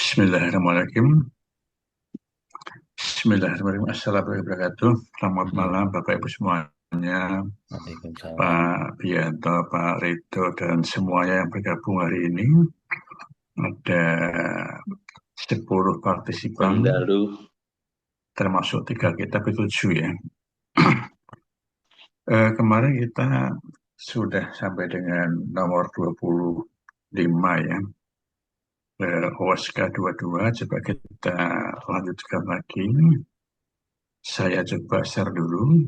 Bismillahirrahmanirrahim. Bismillahirrahmanirrahim. Assalamualaikum warahmatullahi wabarakatuh. Selamat Iya, malam Bapak Ibu semuanya, Waalaikumsalam. Pak Bianto, Pak Rido, dan semuanya yang bergabung hari ini. Ada 10 partisipan, Bangdalu. termasuk 3 kita bertujuh ya. Kemarin kita sudah sampai dengan nomor 25 ya. OSK 22, coba kita lanjutkan lagi. Saya coba share dulu.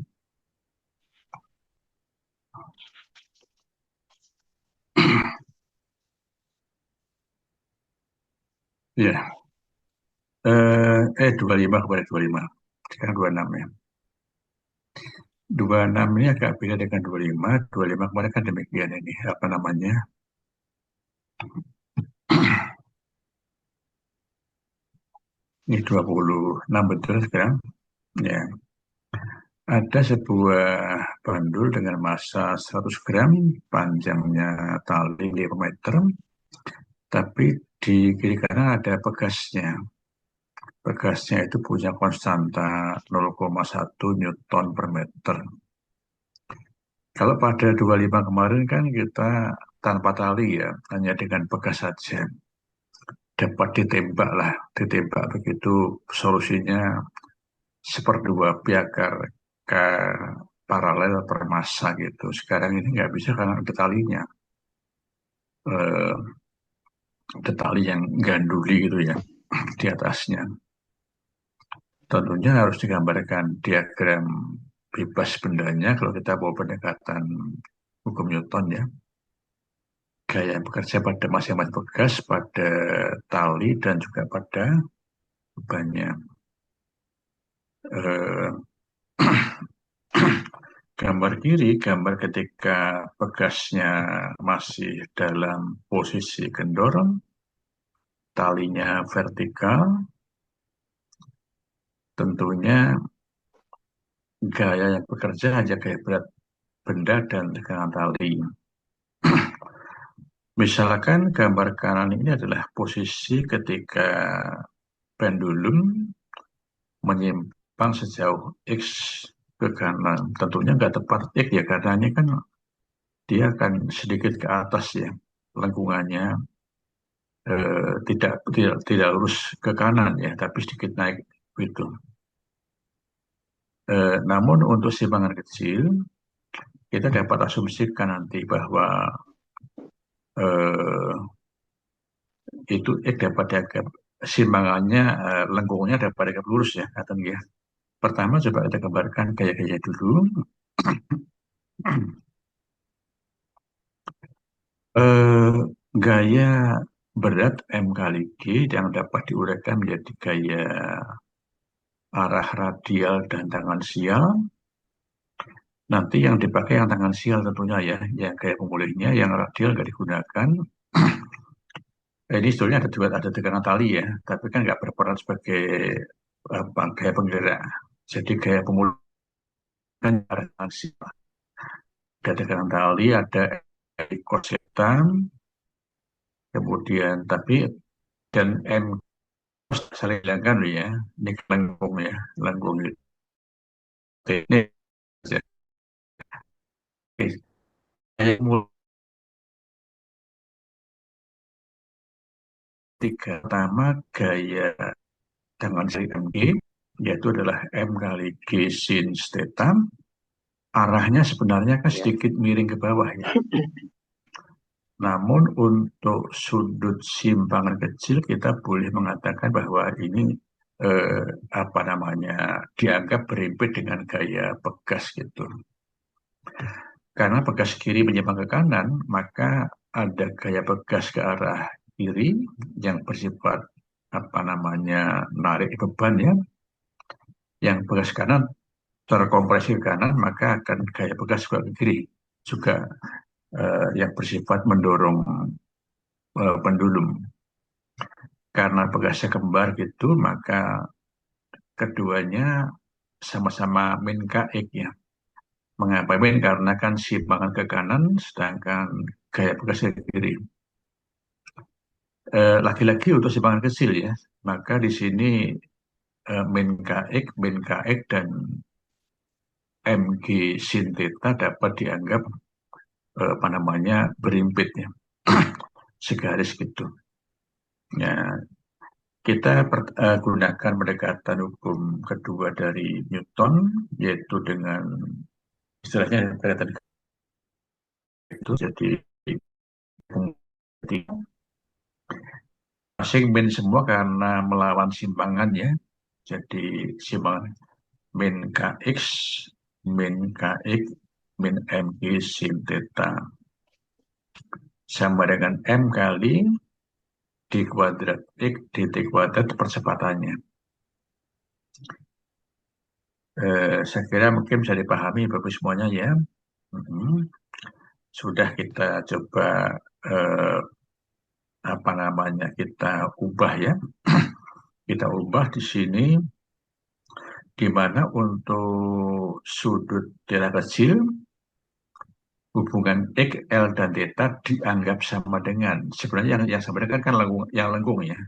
Ya, 25 kepada 25. Sekarang 26 ya. 26 ini agak beda dengan 25. 25 kemarin kan demikian ini. Apa namanya? Ini 26 betul sekarang. Ya. Ada sebuah bandul dengan massa 100 gram, panjangnya tali 5 meter, tapi di kiri kanan ada pegasnya. Pegasnya itu punya konstanta 0,1 Newton per meter. Kalau pada 25 kemarin kan kita tanpa tali ya, hanya dengan pegas saja. Dapat ditembak lah, ditembak begitu solusinya seperdua piakar ke paralel per massa gitu. Sekarang ini nggak bisa karena ada talinya. Eh, ada tali yang ganduli gitu ya di atasnya. Tentunya harus digambarkan diagram bebas bendanya kalau kita mau pendekatan hukum Newton ya. Gaya yang bekerja pada masing-masing pegas, pada tali, dan juga pada bebannya. Eh, Gambar kiri, gambar ketika pegasnya masih dalam posisi kendor, talinya vertikal, tentunya gaya yang bekerja hanya gaya berat benda dan tegangan tali. Misalkan gambar kanan ini adalah posisi ketika pendulum menyimpang sejauh X ke kanan. Tentunya nggak tepat X ya, karena ini kan dia akan sedikit ke atas ya, lengkungannya tidak lurus ke kanan ya, tapi sedikit naik gitu. Namun untuk simpangan kecil, kita dapat asumsikan nanti bahwa eh, itu dapat dianggap simpangannya, lengkungnya dapat dianggap lurus ya, kata ya. Pertama coba kita gambarkan gaya-gaya dulu. Eh, Gaya berat M kali G yang dapat diuraikan menjadi gaya arah radial dan tangensial. Nanti yang dipakai yang tangensial tentunya ya, yang gaya pemulihnya, yang radial nggak digunakan. Ini sebetulnya ada tegangan tali ya, tapi kan nggak berperan sebagai gaya penggerak. Jadi gaya pemulih kan arah tangensial. Ada tegangan tali, ada korsetan, kemudian tapi dan M saling hilangkan ya, ini lengkung ya, lengkung itu. Ini tiga pertama gaya dengan seri MG yaitu adalah M kali G sin theta, arahnya sebenarnya kan Ya. sedikit miring ke bawah ya. Namun untuk sudut simpangan kecil kita boleh mengatakan bahwa ini eh, apa namanya dianggap berimpit dengan gaya pegas gitu. Karena pegas kiri menyimpang ke kanan, maka ada gaya pegas ke arah kiri yang bersifat apa namanya narik beban ya. Yang pegas kanan terkompresi ke kanan, maka akan gaya pegas ke kiri juga yang bersifat mendorong pendulum. Karena pegasnya kembar gitu, maka keduanya sama-sama min KX ya. Mengapa min? Karena kan simpangan ke kanan, sedangkan gaya pegas ke kiri. lagi-lagi untuk simpangan kecil ya, maka di sini min KX, min KX, dan MG sin theta dapat dianggap apa namanya berimpit ya, segaris gitu. Ya, kita gunakan pendekatan hukum kedua dari Newton, yaitu dengan istilahnya pendekatan itu jadi masing min semua karena melawan simpangan ya. Jadi simpangan min KX, min KX, min MG sin theta sama dengan M kali D kuadrat X dt kuadrat percepatannya. Saya kira mungkin bisa dipahami Bapak semuanya ya. Mhm. Sudah kita coba eh, apa namanya kita ubah ya. Kita ubah di sini di mana untuk sudut theta kecil hubungan X, L, dan theta dianggap sama dengan sebenarnya yang sama dengan kan lengkung, yang lengkung ya,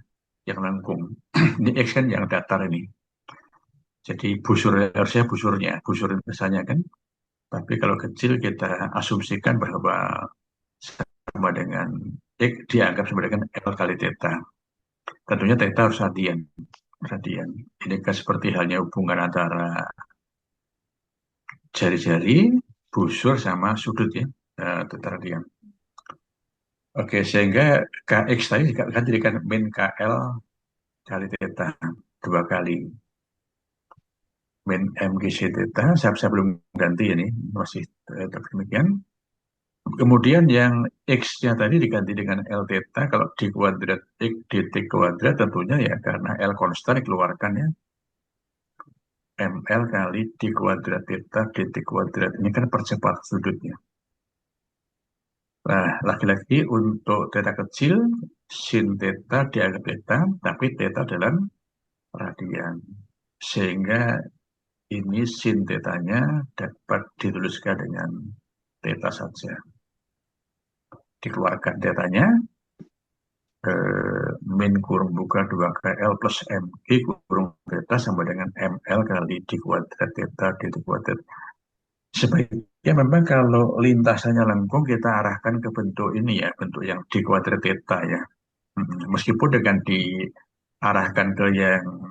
yang lengkung. Ini X kan yang datar ini. Jadi busur harusnya busur misalnya kan. Tapi kalau kecil kita asumsikan bahwa sama dengan X dianggap sama dengan L kali theta. Tentunya theta harus radian. Radian. Ini kan seperti halnya hubungan antara jari-jari, busur sama sudut ya. Theta radian. Oke, sehingga KX tadi kan jadikan min KL kali theta. Dua kali. Min MGC theta. Saya belum ganti ini. Masih demikian. Kemudian yang X-nya tadi diganti dengan L theta, kalau di kuadrat X dt kuadrat tentunya ya karena L konstan dikeluarkan ya. ML kali D kuadrat theta dt kuadrat. Ini kan percepatan sudutnya. Nah, lagi-lagi untuk theta kecil, sin theta dianggap theta, tapi theta dalam radian. Sehingga ini sin theta-nya dapat dituliskan dengan theta saja. Dikeluarkan theta-nya, min kurung buka 2KL plus MG kurung theta sama dengan ML kali D kuadrat theta dt kuadrat. Sebaiknya memang kalau lintasannya lengkung kita arahkan ke bentuk ini ya, bentuk yang D kuadrat theta ya. Meskipun dengan diarahkan ke yang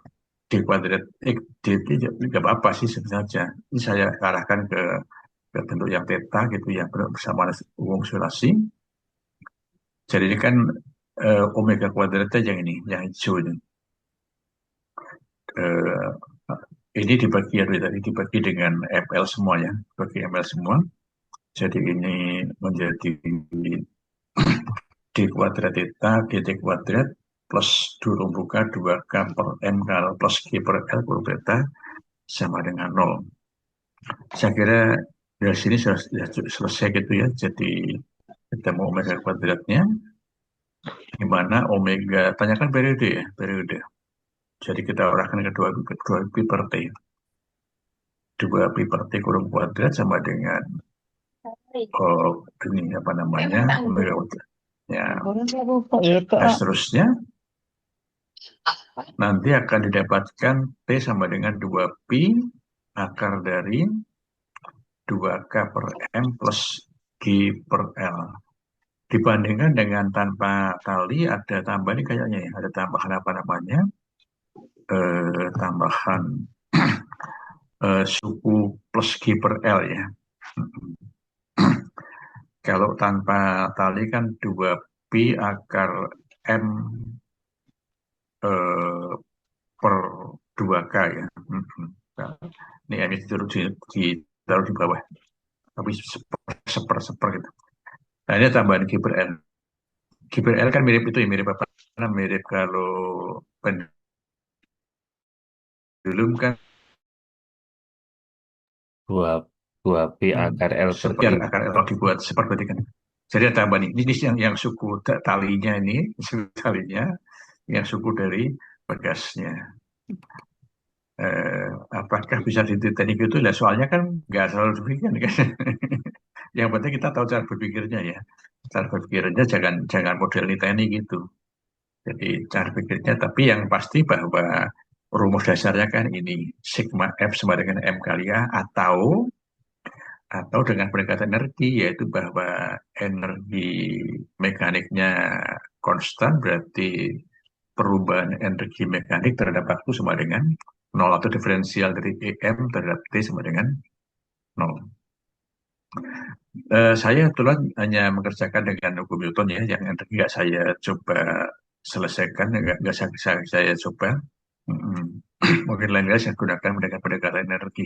D kuadrat X dt juga apa-apa sih sebenarnya. Ini saya arahkan ke bentuk yang theta gitu yang bersama umum sulasi. Jadi ini kan omega kuadratnya yang ini, yang hijau ini. Eh, ini dibagi ya tadi dibagi dengan ML semua ya, bagi ML semua. Jadi ini menjadi D kuadrat theta dt kuadrat plus durung buka 2K per M plus G per L per theta sama dengan 0. Saya kira dari sini sudah selesai gitu ya. Jadi ketemu omega kuadratnya, di mana omega, tanyakan periode ya, periode. Jadi kita arahkan ke 2 pi per T. 2 pi per T kurung kuadrat sama dengan oh, ini apa namanya omega kuadrat. Ya. Nah, seterusnya nanti akan didapatkan T sama dengan 2 pi akar dari 2K per M plus G per L. Dibandingkan dengan tanpa tali ada tambahan ini kayaknya ya, ada tambahan apa namanya? Tambahan suku plus G per L ya. Kalau tanpa tali kan 2 pi akar M eh, per 2K ya. Nah, ini M itu ditaruh di bawah. Tapi seper gitu. Nah ini tambahan G per L. G per L kan mirip itu ya, mirip apa? Mirip kalau pendulum kan dua dua pi akar L per seperti G. akar L dibuat seperti kan. Jadi ada tambahan ini yang suku talinya ini, suku talinya, yang suku dari bagasnya. Apakah bisa ditelik itu? Lah soalnya kan nggak selalu demikian kan. Yang penting kita tahu cara berpikirnya ya. Cara berpikirnya jangan jangan model niteni gitu. Jadi cara pikirnya, tapi yang pasti bahwa rumus dasarnya kan ini sigma F sama dengan M kali A, atau dengan pendekatan energi, yaitu bahwa energi mekaniknya konstan, berarti perubahan energi mekanik terhadap waktu sama dengan nol, atau diferensial dari EM terhadap T sama dengan nol. Saya kebetulan hanya mengerjakan dengan hukum Newton ya, yang energi nggak saya coba selesaikan, nggak saya coba. Mm-mm. Mungkin lain kali saya gunakan pendekatan energi.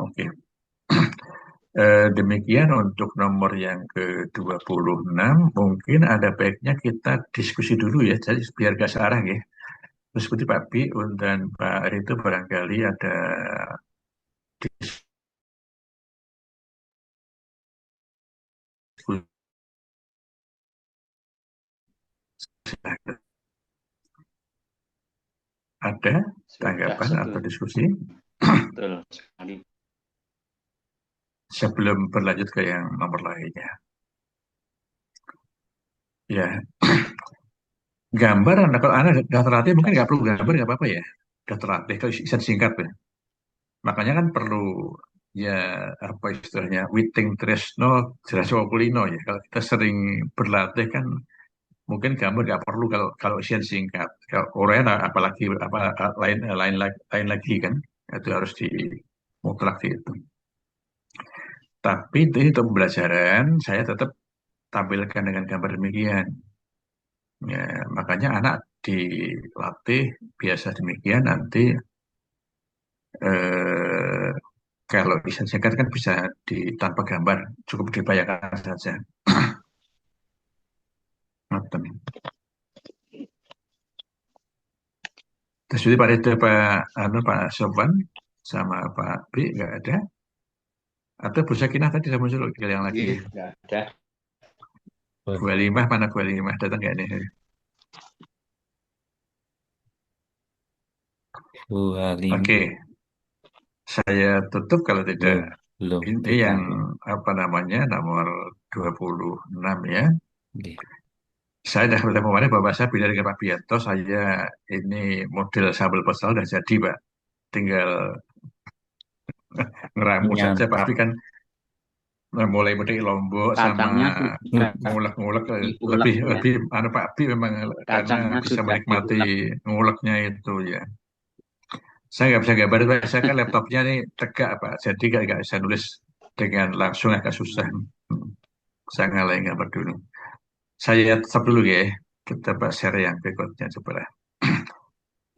Oke. Demikian untuk nomor yang ke-26. Mungkin ada baiknya kita diskusi dulu ya, jadi biar gak searah ya. Terus seperti Pak Bi dan Pak Rito barangkali ada diskusi, ada Sudah tanggapan atau diskusi betul sekali. sebelum berlanjut ke yang nomor lainnya. Ya, gambar, nah, kalau Anda sudah terlatih mungkin nggak perlu gambar, nggak apa-apa ya. Sudah terlatih, kalau bisa singkat ya. Makanya kan perlu ya apa istilahnya Witing Tresno Jelaso Kulino ya. Kalau kita sering berlatih kan mungkin gambar nggak perlu kalau kalau isian singkat. Kalau Korea nah, apalagi apa lain lagi kan itu harus di mutlak itu. Tapi ini untuk pembelajaran saya tetap tampilkan dengan gambar demikian. Ya, makanya anak dilatih biasa demikian nanti eh, kalau bisa singkat kan bisa tanpa gambar, cukup dibayangkan saja. Ngoten. Terus jadi pada itu Pak Sofwan sama Pak Bi nggak ada. Atau Bu Sakinah tadi sama muncul yang lagi Iya, ya. nggak ada. 25 mana 25 datang nggak nih? 25 Oke, saya tutup kalau tidak. belum belum Ini yang ditambah. apa namanya nomor 26 ya. Iya. Saya sudah bertemu kemarin bahwa saya pindah dengan Pak Bianto. Saya ini model sambal pesal dan jadi Pak. Tinggal ngeramu saja. Pasti Menyantap. kan mulai dari Lombok sama Kacangnya sudah ngulek-ngulek diulek lebih ya. lebih anu Pak Bi memang karena Kacangnya bisa sudah menikmati diulek. nguleknya itu ya. Saya nggak bisa gambar, Pak. Saya kan laptopnya nih tegak Pak, jadi nggak bisa nulis dengan langsung agak susah. Saya ngalahin gambar dulu. Saya stop dulu ya. Kita Pak share yang berikutnya coba lah.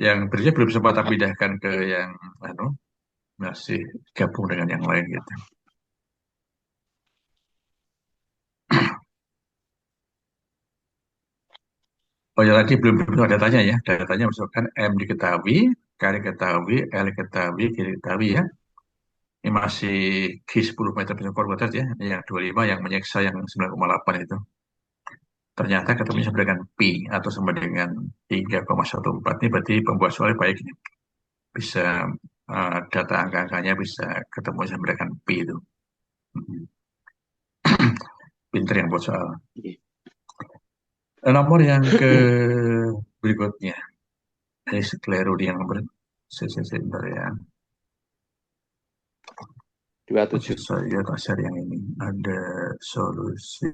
Yang berikutnya belum sempat saya pindahkan ke yang anu masih gabung dengan yang lain gitu. Oh ya tadi belum ada datanya ya. Datanya misalkan M diketahui, K diketahui, L diketahui, G diketahui ya. Ini masih G 10 meter per kuadrat ya. Yang 25 yang menyiksa yang 9,8 itu. Ternyata ketemunya sama dengan pi atau sama dengan 3,14. Ini berarti pembuat soalnya baik ini. Bisa data angka-angkanya bisa ketemu sama dengan pi itu. Pinter yang buat soal. Iya. Nomor yang ke berikutnya. Ini keliru di yang nomor sebentar ya. Oke, 27. saya tak share yang ini. Ada solusi.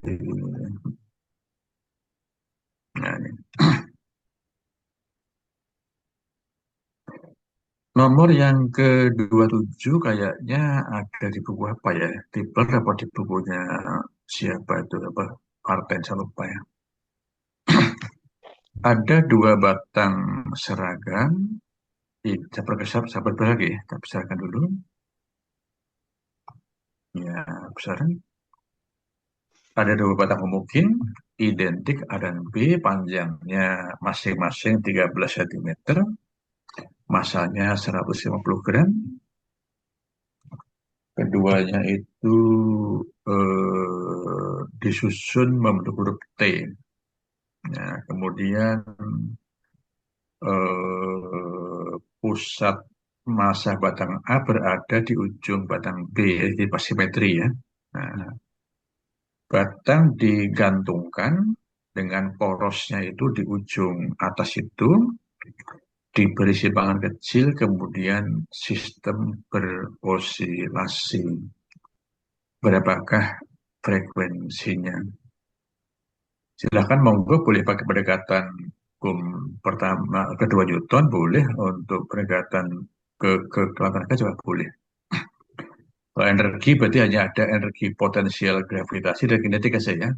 Nah, ini. Nomor yang ke-27 kayaknya ada di buku apa ya? Tipe apa di bukunya siapa itu? Apa? Parten, saya lupa ya. Ada dua batang seragam. Sabar lagi, kita besarkan dulu. Ya, besaran. Ada dua batang mungkin identik A dan B, panjangnya masing-masing 13 cm, masanya 150 gram. Keduanya itu disusun membentuk huruf T. Nah, kemudian pusat massa batang A berada di ujung batang B, di pas simetri ya. Nah, batang digantungkan dengan porosnya itu di ujung atas itu diberi simpangan kecil, kemudian sistem berosilasi. Berapakah frekuensinya? Silahkan monggo boleh pakai pendekatan hukum pertama, kedua Newton boleh, untuk pendekatan ke kelangkaan juga boleh. Kalau energi berarti hanya ada energi potensial gravitasi dan kinetika saja.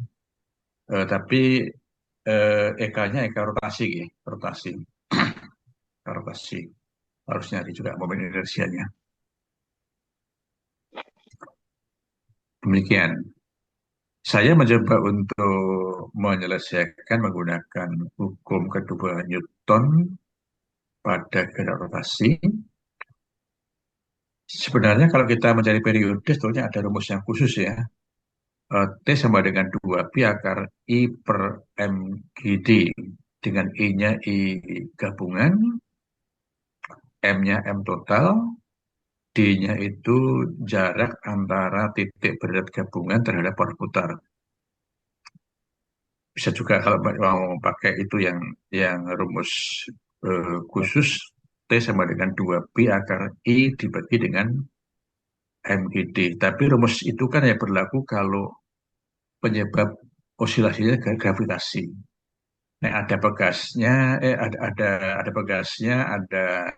Tapi EK-nya EK rotasi, ya. Rotasi, rotasi. Harus nyari juga momen inersianya. Demikian. Saya mencoba untuk menyelesaikan menggunakan hukum kedua Newton pada gerak rotasi. Sebenarnya kalau kita mencari periode, sebetulnya ada rumus yang khusus, ya. T sama dengan 2 pi akar I per MGD. Dengan I-nya I gabungan, M-nya M total, D-nya itu jarak antara titik berat gabungan terhadap perputar. Bisa juga kalau mau pakai itu yang rumus khusus, T sama dengan 2 pi akar I dibagi dengan MGD. Tapi rumus itu kan ya berlaku kalau penyebab osilasinya gravitasi. Nah, ada pegasnya, ada pegasnya, ada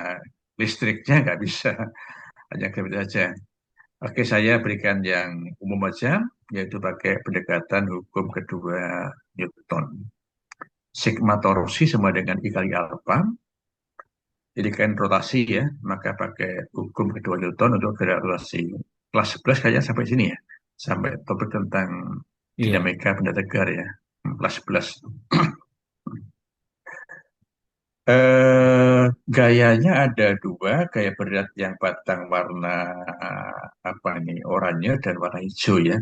listriknya, nggak bisa hanya gravitasi saja. Oke, saya berikan yang umum aja, yaitu pakai pendekatan hukum kedua Newton. Sigma torsi sama dengan I kali alfa. Jadi kan rotasi, ya, maka pakai hukum kedua Newton untuk gerak rotasi. Kelas 11 kayaknya sampai sini, ya. Sampai topik tentang Iya. dinamika benda tegar, ya. Kelas 11. Gayanya ada dua, gaya berat yang batang warna apa ini, oranye dan warna hijau, ya.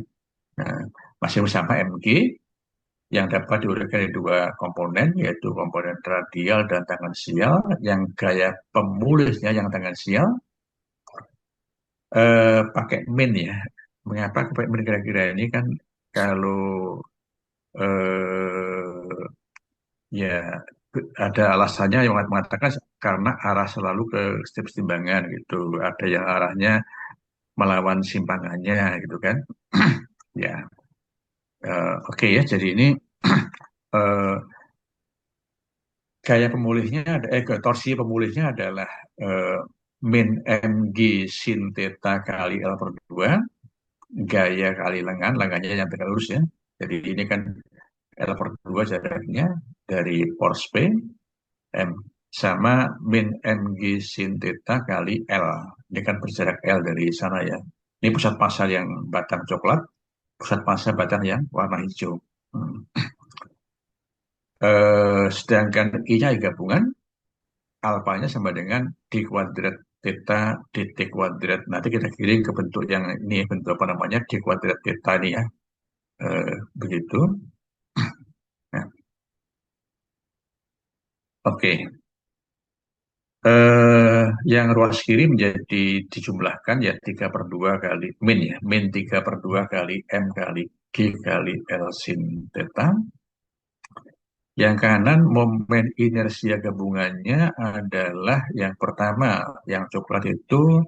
Nah, masih bersama Mg yang dapat diuraikan dari dua komponen, yaitu komponen radial dan tangensial. Yang gaya pemulihnya yang tangensial pakai min, ya. Mengapa pakai min kira-kira ini kan? Kalau ya ada alasannya yang mengatakan karena arah selalu ke setiap timbangan gitu. Ada yang arahnya melawan simpangannya gitu kan. Ya, oke, ya. Jadi ini eh, gaya pemulihnya torsi pemulihnya adalah eh, min mg sin theta kali L per 2, gaya kali lengannya yang tegak lurus, ya. Jadi ini kan L per 2 jaraknya dari force P, M, sama min mg sin theta kali L. Ini kan berjarak L dari sana, ya. Ini pusat massa yang batang coklat, pusat massa batang yang warna hijau. Hmm. Sedangkan I-nya gabungan, alfanya sama dengan D kuadrat theta dt kuadrat. Nanti kita kirim ke bentuk yang ini, bentuk apa namanya, D kuadrat theta ini, ya. Begitu. Nah, oke. Yang ruas kiri menjadi dijumlahkan, ya, 3 per 2 kali min, ya. Min 3 per 2 kali M kali G kali L sin theta. Yang kanan momen inersia gabungannya adalah yang pertama, yang coklat itu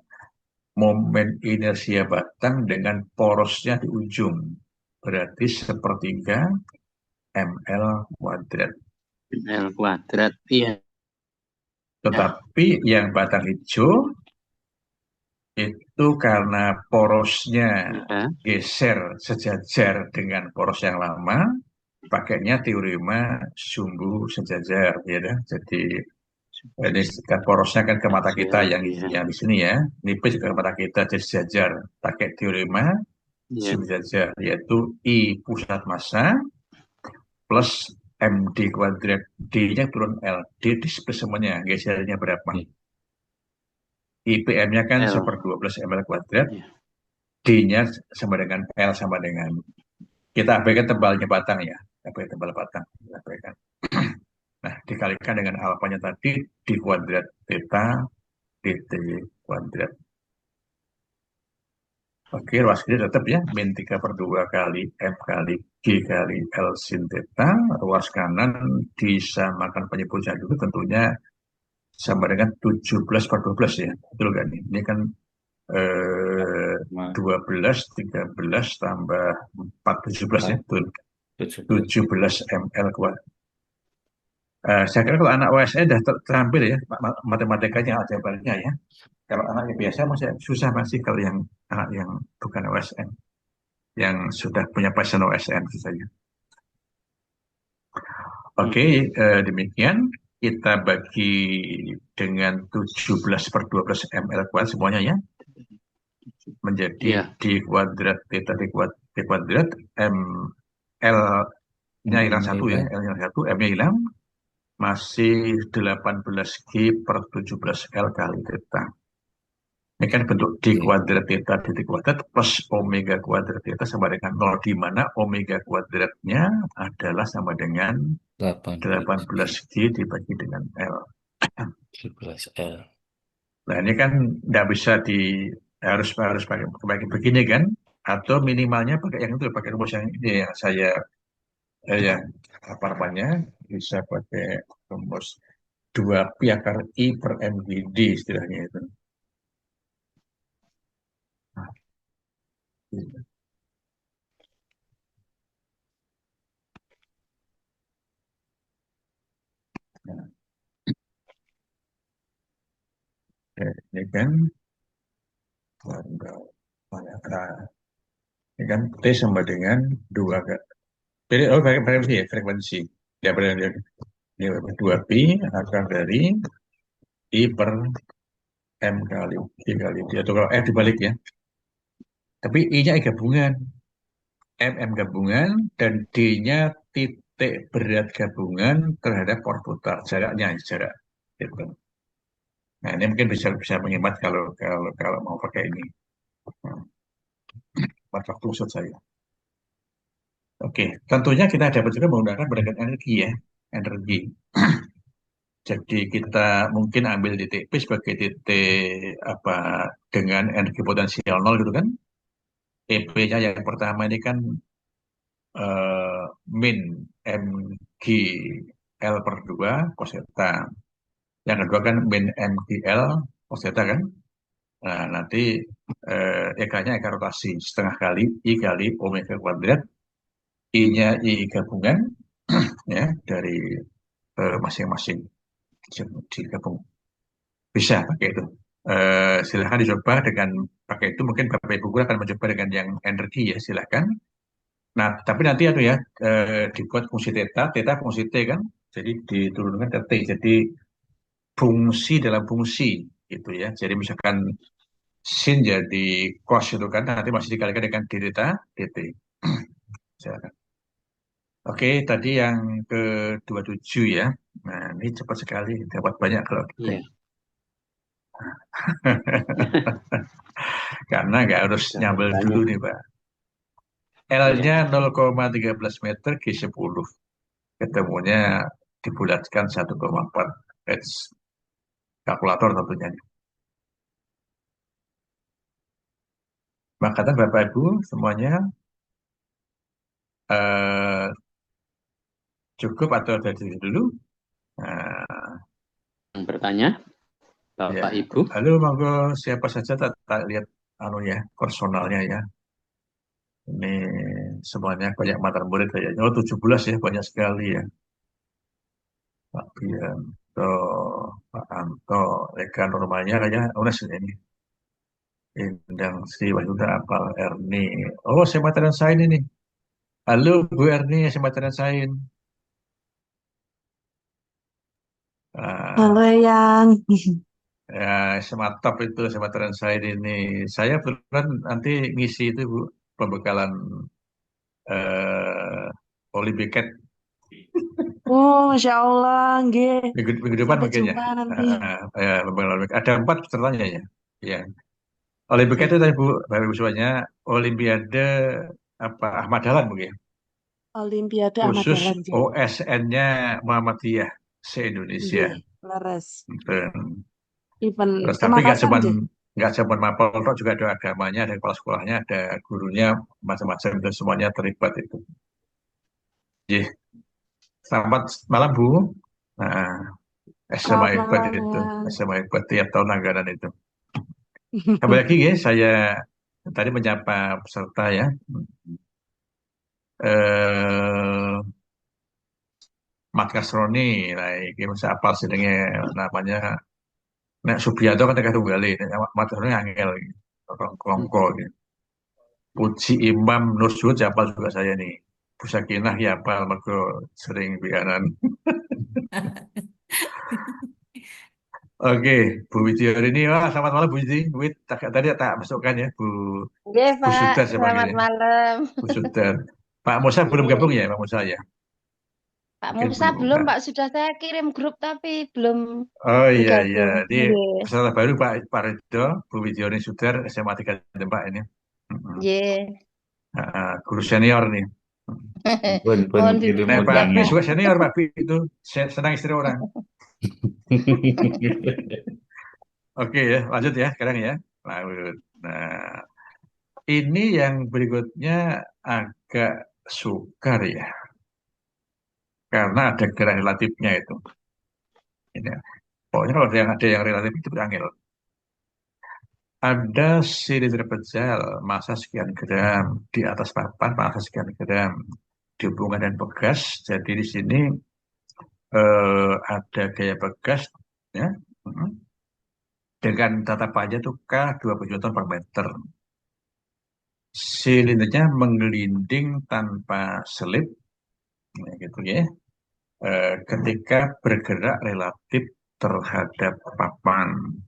momen inersia batang dengan porosnya di ujung. Berarti sepertiga ml kuadrat. L kuadrat, iya. Tetapi yang batang hijau itu karena porosnya Ya. geser sejajar dengan poros yang lama, pakainya teorema sumbu sejajar, ya dah. Jadi ini kan porosnya kan ke mata kita Sejajar, ya. yang di sini, ya. Nipis juga ke mata kita jadi sejajar. Pakai teorema Iya. sumbu sejajar, yaitu I pusat massa plus MD kuadrat. D-nya turun L. D di semuanya, gesernya berapa? Iya. IPM-nya kan L. 1/12 ml kuadrat. Iya. D-nya sama dengan L sama dengan, kita abaikan tebalnya batang, ya. Abaikan tebal batang. Kita abaikan. Nah, dikalikan dengan alfanya tadi, D kuadrat theta dt kuadrat. Oke, ruas kiri tetap, ya, min 3 per 2 kali M kali dikali L sin theta, ruas kanan disamakan penyebutnya dulu tentunya sama dengan 17 per 12 ya. Betul kan? Ini kan Sama 12, 13 tambah 4, 17 ya. 4, Betul. 17. 17 ml kuadrat. Saya kira kalau anak USN sudah terampil ya, matematikanya ada baliknya ya. Kalau anak yang biasa masih susah masih kalau yang anak yang bukan OSN, yang sudah punya passion OSN saja. Oke, demikian kita bagi dengan 17 per 12 ml kuadrat semuanya ya, menjadi Iya. d kuadrat theta d kuadrat ml-nya hilang satu ya, L-nya satu, M-nya hilang, masih 18 G per 17 L kali theta. Ini kan bentuk d Oke, kuadrat theta d kuadrat plus omega kuadrat theta sama dengan 0, di mana omega kuadratnya adalah sama dengan 18 18 G dibagi dengan L. 17 L. Nah ini kan nggak bisa harus pakai begini kan? Atau minimalnya pakai yang itu, pakai rumus yang ini yang saya yang apa namanya bisa pakai rumus 2 pi akar I per MGD istilahnya itu. Nah, gitu. Nah, ini kan nah, ini kan T sama dengan 2 frekuensi ya, frekuensi. Ya, ini 2 pi akar dari I per M kali I kali D. Atau kalau F dibalik ya. Tapi I-nya I gabungan. M gabungan, dan D-nya titik berat gabungan terhadap orbital. Jaraknya, jarak. Gitu. Nah, ini mungkin bisa bisa menghemat kalau mau pakai ini. Nah, waktu maksud saya. Oke, tentunya kita dapat juga menggunakan beragam energi ya, energi. Jadi kita mungkin ambil titik P sebagai titik apa dengan energi potensial 0 gitu kan. EP-nya yang pertama ini kan min mg L per 2 cos theta. Yang kedua kan min mg L cos theta kan. Nah, nanti EK-nya EK rotasi setengah kali I kali omega kuadrat. I-nya I gabungan ya dari masing-masing digabung. Bisa pakai itu. Silahkan dicoba dengan pakai itu. Mungkin Bapak Ibu guru akan mencoba dengan yang energi ya, silahkan. Nah, tapi nanti itu ya dibuat fungsi theta, theta fungsi T kan. Jadi diturunkan ke T. Jadi fungsi dalam fungsi gitu ya. Jadi misalkan sin jadi cos itu kan nanti masih dikalikan dengan d theta dt. Silakan. Oke, tadi yang ke-27 ya. Nah, ini cepat sekali, dapat banyak kalau kita. Iya. Karena nggak harus Dapat nyambel dulu banyak. nih, Pak. Iya. L-nya 0,13 meter G10. Ketemunya dibulatkan 1,4 Hertz. Kalkulator tentunya. Maka Bapak Ibu semuanya eh, cukup atau ada di dulu? Nah, Yang bertanya, ya. Bapak Ibu. Halo, monggo siapa saja tak lihat anu ya, personalnya ya. Ini semuanya banyak mantan murid kayaknya. Oh, 17 ya, banyak sekali ya. Pak Bianto, Pak Anto, Eka Normanya kayaknya udah ini. Indang Sri Wahyuda Apal Erni. Oh, saya Mataran Sain ini. Halo Bu Erni, saya Mataran Sain. Halo Ah, Yang, ya, sematap itu Mataran Sain ini. Saya kebetulan nanti ngisi itu Bu, pembekalan Olimpiket Masya Allah, nggih. minggu depan Sampai mungkin ya. jumpa nanti. Ya, pembekalan Olimpiket. Ada 4 pesertanya ya. Ya. Olimpiade itu tadi Bu, Bapak Ibu semuanya, Olimpiade apa Ahmad Dahlan mungkin. Olimpiade Ahmad Khusus Dahlan, nggih. OSN-nya Muhammadiyah se-Indonesia. Nggih, leres. Dan, Event terus tapi Kemakasan, nggih. nggak cuman mapel tok, juga ada agamanya, ada kepala sekolahnya, ada gurunya, macam-macam itu semuanya terlibat itu. Iya. Selamat malam Bu. Nah, SMA Selamat hebat malam itu, ya. SMA hebat tiap tahun langganan itu. Kembali lagi ya, saya tadi menyapa peserta ya. Eh, Mat Kasroni, nah, ini masa apal jenenge namanya. Nek Subianto kan tegak tunggale, Nek Mat Kasroni angel, kelongko gitu. Puji Imam Nur Zuhud apal juga saya nih. Bu Sakinah ya apal, mergo sering biaran. Oke, Bu Widiawati ini, wah selamat malam Bu Widi. Tadi tak masukkan ya, Oke, Bu Pak. Sudar saya Selamat panggilnya. malam. Bu Sudar. Pak Musa belum gabung Ye. ya, Pak Musa ya? Pak Mungkin Musa belum belum, kan. Pak. Sudah saya kirim grup tapi belum Oh iya, iya. bergabung. Ini Ye. peserta baru Pak Ridho, Bu Widiawati Sudar, SMA 3 Dempak ini. Mm-mm. Ye. Guru senior nih. Pun Mohon kirim Nah, bimbingan Pak ya, Bi undangan. Pak. juga senior, Pak Bi itu senang istri orang. Oke ya, lanjut ya sekarang ya. Lanjut. Nah, ini yang berikutnya agak sukar ya, karena ada gerak relatifnya itu. Ini, pokoknya kalau ada yang relatif itu angel. Ada silinder pejal massa sekian gram di atas papan massa sekian gram dihubungkan dan pegas. Jadi di sini ada gaya pegas ya, dengan tatapannya tuh K 20 Newton per meter. Silindernya menggelinding tanpa selip, ya gitu ya. Ketika bergerak relatif terhadap papan.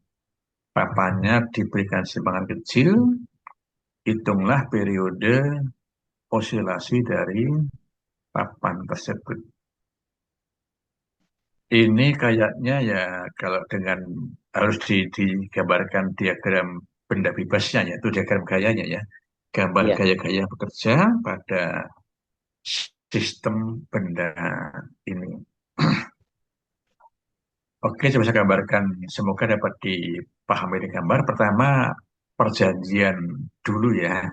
Papannya diberikan simpangan kecil, hitunglah periode osilasi dari papan tersebut. Ini kayaknya ya kalau dengan harus digambarkan diagram benda bebasnya ya, itu diagram gayanya ya. Gambar Iya. gaya-gaya bekerja pada sistem benda ini. Oke, coba saya gambarkan. Semoga dapat dipahami di gambar. Pertama, perjanjian dulu ya.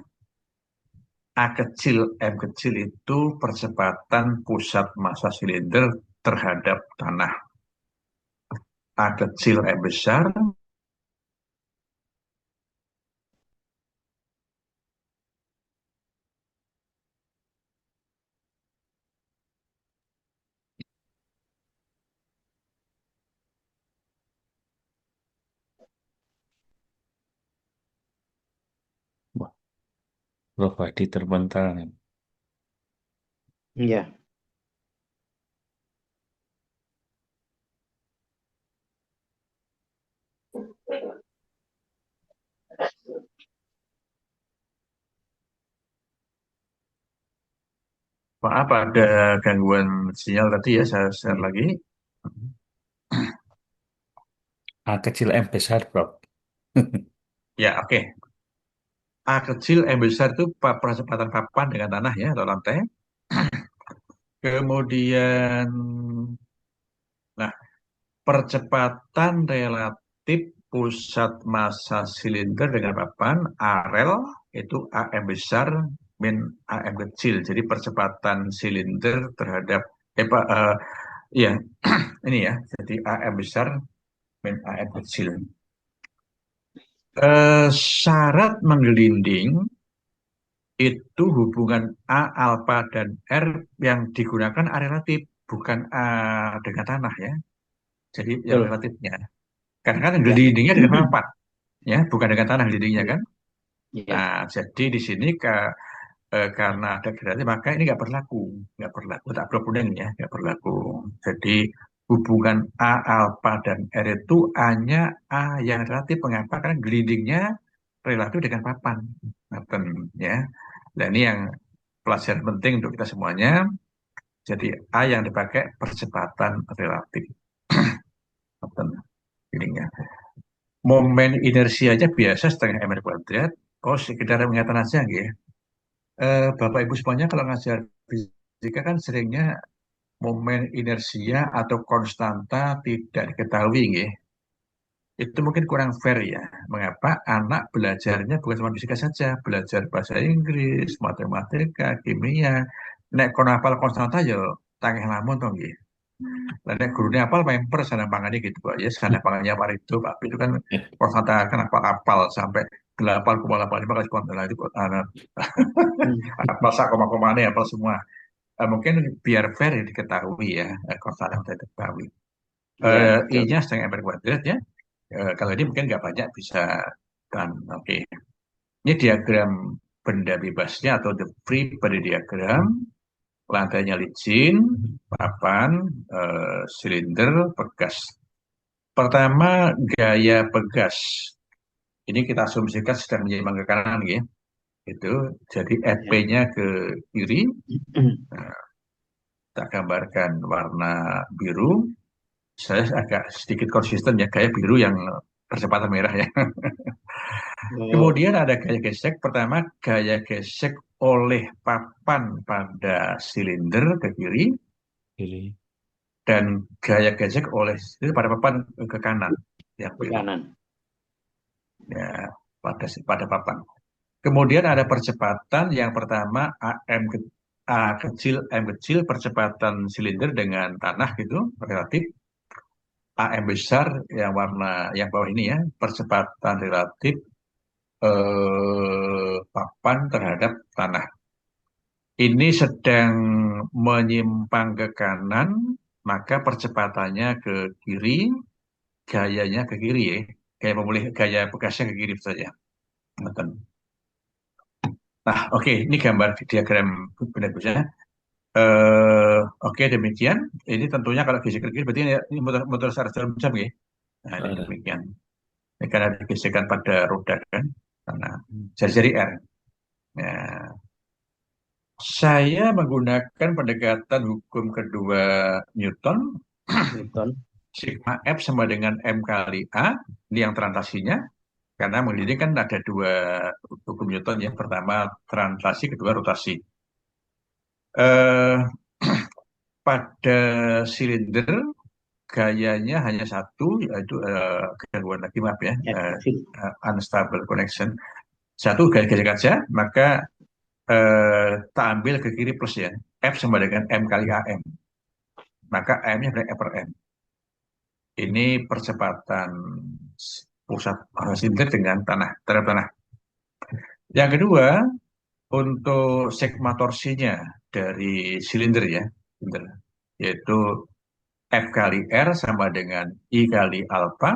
A kecil, M kecil itu percepatan pusat massa silinder terhadap tanah. A kecil, M besar. Wah, Prof. Hadi terbentang nih. Iya. Maaf, ada gangguan sinyal tadi ya, saya share lagi. A kecil M besar, Prof. Ya, oke. A kecil, M besar itu percepatan papan dengan tanah ya, atau lantai. Kemudian, nah, percepatan relatif pusat massa silinder dengan papan, AREL, itu AM besar min AM kecil. Jadi percepatan silinder terhadap, Pak, ya, ini ya, jadi AM besar min AM kecil. Syarat menggelinding itu hubungan A, alfa, dan R yang digunakan A relatif, bukan A dengan tanah ya. Jadi yang Betul. relatifnya. Karena kan Iya. gelindingnya dengan papan, ya, bukan dengan tanah gelindingnya kan. Iya. Nah, jadi di sini karena ada gradasi maka ini nggak berlaku tak kuning ya, nggak berlaku. Jadi hubungan A, alfa, dan R itu hanya A yang relatif. Mengapa? Karena gelindingnya relatif dengan papan. Ngaten, ya. Nah, ini yang pelajaran penting untuk kita semuanya. Jadi A yang dipakai percepatan relatif. Ngaten, ininya. Momen inersianya biasa setengah mr kuadrat. Oh, sekedar mengingatkan aja, ya. Bapak Ibu semuanya kalau ngajar fisika kan seringnya momen inersia atau konstanta tidak diketahui, ya. Itu mungkin kurang fair ya. Mengapa anak belajarnya bukan cuma fisika saja, belajar bahasa Inggris, matematika, kimia, nek kon hafal konstanta ya tangeh lamun to nggih. Lah nek gurune hafal memper sanapangane gitu Pak. Ya sanapangannya Pak itu Pak itu kan konstanta kan hafal sampai 8,85 kali konstanta itu hafal sak koma-komane hafal semua. Mungkin biar fair ya diketahui ya konstanta kita diketahui. Iya, betul. I-nya setengah meter kuadrat ya. Kalau ini mungkin nggak banyak bisa kan. Oke. Ini diagram benda bebasnya atau the free body diagram. Lantainya licin, papan, silinder, pegas. Pertama, gaya pegas. Ini kita asumsikan sedang menyimpang ke kanan ya. Itu jadi FP-nya ke kiri. Nah, kita gambarkan warna biru. Saya agak sedikit konsisten ya, gaya biru yang percepatan merah ya. Oh, Kemudian ada gaya gesek. Pertama, gaya gesek oleh papan pada silinder ke kiri. Kiri. Dan gaya gesek oleh silinder pada papan ke kanan. Yang ke kanan. Ya, pada papan. Kemudian ada percepatan yang pertama A kecil, M kecil, percepatan silinder dengan tanah gitu, relatif. AM besar yang warna yang bawah ini ya, percepatan relatif papan terhadap tanah. Ini sedang menyimpang ke kanan, maka percepatannya ke kiri, gayanya ke kiri ya. Gaya pegasnya ke kiri saja. Nah, oke, ini gambar diagram benda-benda. Oke, demikian. Ini tentunya kalau gesekan kiri berarti ini motor secara jalan jam ya. Nah, ini demikian. Ini karena digesekkan pada roda kan, karena jari-jari R. Nah, saya menggunakan pendekatan hukum kedua Newton. Newton. Sigma F sama dengan M kali A. Ini yang translasinya. Karena ini kan ada dua hukum Newton. Yang pertama translasi, kedua rotasi. Eh, pada silinder gayanya hanya satu, yaitu gangguan lagi maaf ya, unstable connection. Satu gaya saja, maka tak ambil ke kiri plus ya. F sama dengan M kali AM. Maka AM-nya adalah F per M. Ini percepatan pusat silinder dengan tanah, terhadap tanah. Yang kedua, untuk sigma torsinya dari silinder ya, yaitu F kali R sama dengan I kali alfa,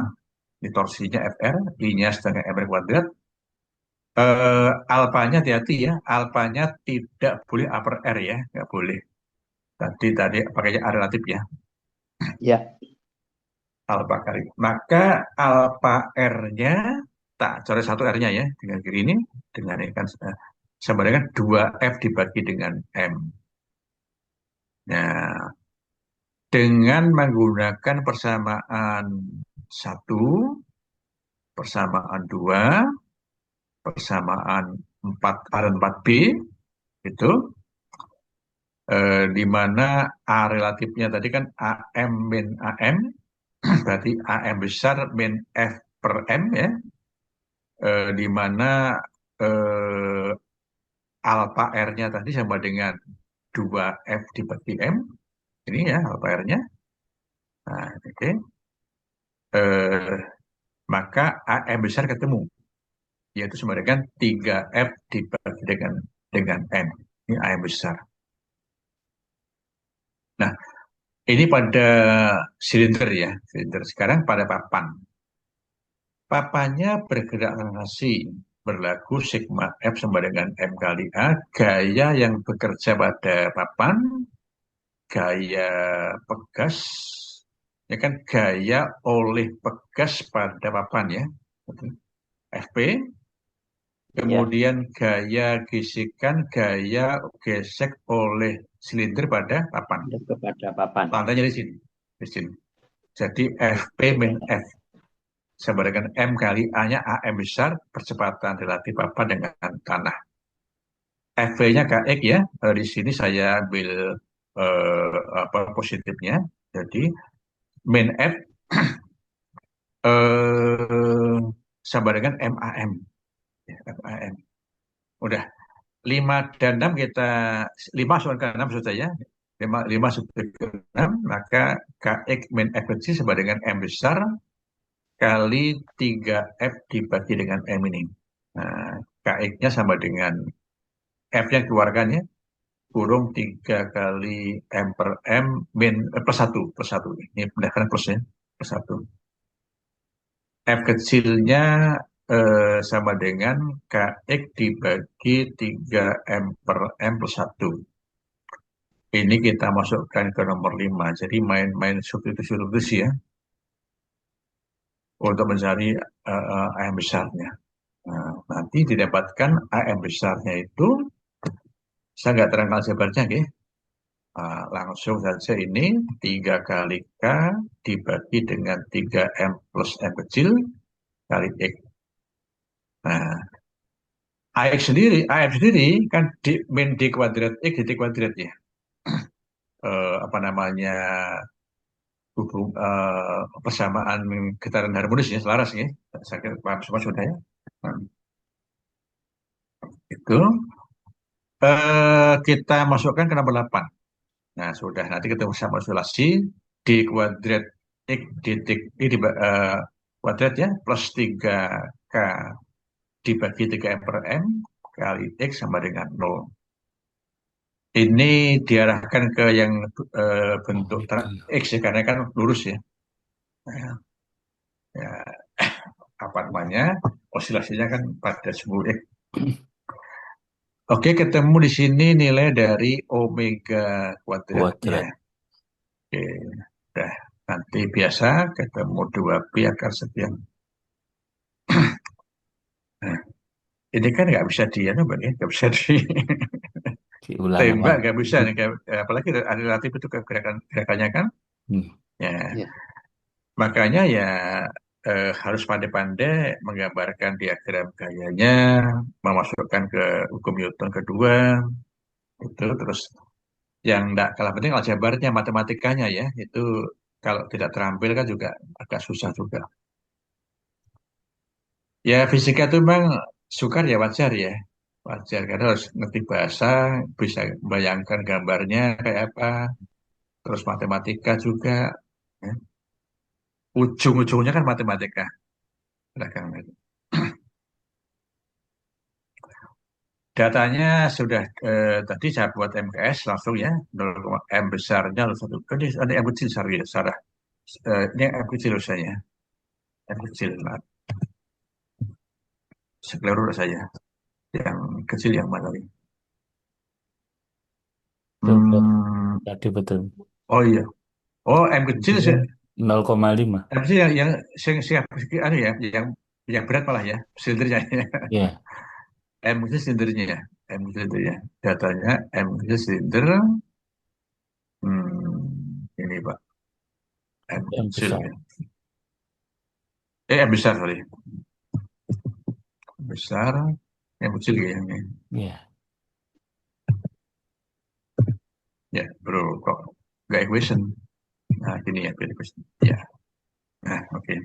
ini torsinya FR, I-nya setengah M kuadrat. Alfanya hati-hati ya, alfanya tidak boleh upper R ya, nggak boleh. Tadi pakainya A relatif ya. Ya. Alfa kali. Maka alfa R-nya, tak coret satu R-nya ya, dengan kiri ini, dengan ini kan sama dengan 2F dibagi dengan M. Nah, dengan menggunakan persamaan 1, persamaan 2, persamaan 4 A dan 4B, itu di mana A relatifnya tadi kan AM min AM, berarti AM besar min F per M ya, di mana alfa R-nya tadi sama dengan 2F dibagi M, ini ya alfa R-nya. Nah, oke. Maka AM besar ketemu, yaitu sama dengan 3F dibagi dengan M. Ini AM besar. Nah, ini pada silinder ya, silinder. Sekarang pada papan. Papannya bergerak translasi, berlaku sigma F sama dengan M kali A, gaya yang bekerja pada papan, gaya pegas, ya kan gaya oleh pegas pada papan ya, FP, kemudian gaya gesekan, gaya gesek oleh silinder pada papan. Kepada papan. Lantainya di sini. Jadi FP min F sama dengan M kali A-nya AM besar, percepatan relatif papan dengan tanah. FV-nya KX ya, di sini saya ambil positifnya. Jadi min F sama dengan MAM. Ya, MAM. Udah. 5 dan 6 kita 5 masukkan ke 6 maksud saya. 5 masukkan ke 6, maka KX min F kecil sama dengan M besar kali 3F dibagi dengan M ini. Nah, KX-nya sama dengan F-nya keluarkannya, kurung 3 kali M per M min plus 1. Plus 1. Ini pendekatan plusnya, plus 1. F kecilnya sama dengan KX dibagi 3M per M plus 1. Ini kita masukkan ke nomor 5. Jadi main-main substitusi ya, untuk mencari AM besarnya. Nah, nanti didapatkan AM besarnya itu, saya nggak terangkan aljabarnya, ya. Langsung saja ini 3 kali K dibagi dengan 3M plus M kecil kali X. Nah, AF sendiri kan min D kuadrat X di D kuadrat ya. Apa namanya, persamaan getaran harmonis ya, selaras ya. Saya kira paham semua sudah ya. Nah, itu kita masukkan ke nomor 8. Nah, sudah, nanti kita bisa isolasi D kuadrat X di kuadrat ya, plus 3K dibagi 3M per M kali X sama dengan 0. Ini diarahkan ke yang bentuk X ya, karena kan lurus ya. Nah, ya, apa namanya, osilasinya kan pada sebuah X. Oke, ketemu di sini nilai dari omega kuadratnya. Oke, udah. Nanti biasa ketemu 2pi akar sekian. Nah, ini kan nggak bisa nggak bisa diulang tembak, apa? nggak bisa. Apalagi ada relatif itu gerakannya kan. Ya, Ya. makanya ya harus pandai-pandai menggambarkan diagram gayanya, memasukkan ke hukum Newton kedua, itu terus yang tidak kalah penting aljabarnya, matematikanya ya, itu kalau tidak terampil kan juga agak susah juga. Ya fisika itu memang sukar ya, wajar karena harus ngerti bahasa, bisa bayangkan gambarnya kayak apa, terus matematika juga, ya. Ujung-ujungnya kan matematika. Belakangnya. Datanya sudah tadi saya buat MKS langsung ya, 0, M besarnya 1. Ini ada M kecil Sarah. Ini M kecil saya. M kecil. Nah, sekeliru saya. Yang kecil yang mana ini? Tadi betul. Oh iya. Oh, M kecil 0,5. M kecil yang siap anu ya, yang berat malah ya, silindernya. Ya, M kecil silindernya ya. M kecil silindernya. Datanya M kecil silinder. Ini Pak. M yang kecil besar. ya. M besar sorry. Besar, yang kecil ya. Ya, Ya, bro, kok nggak equation? Nah, gini ya, equation. Ya, nah, oke.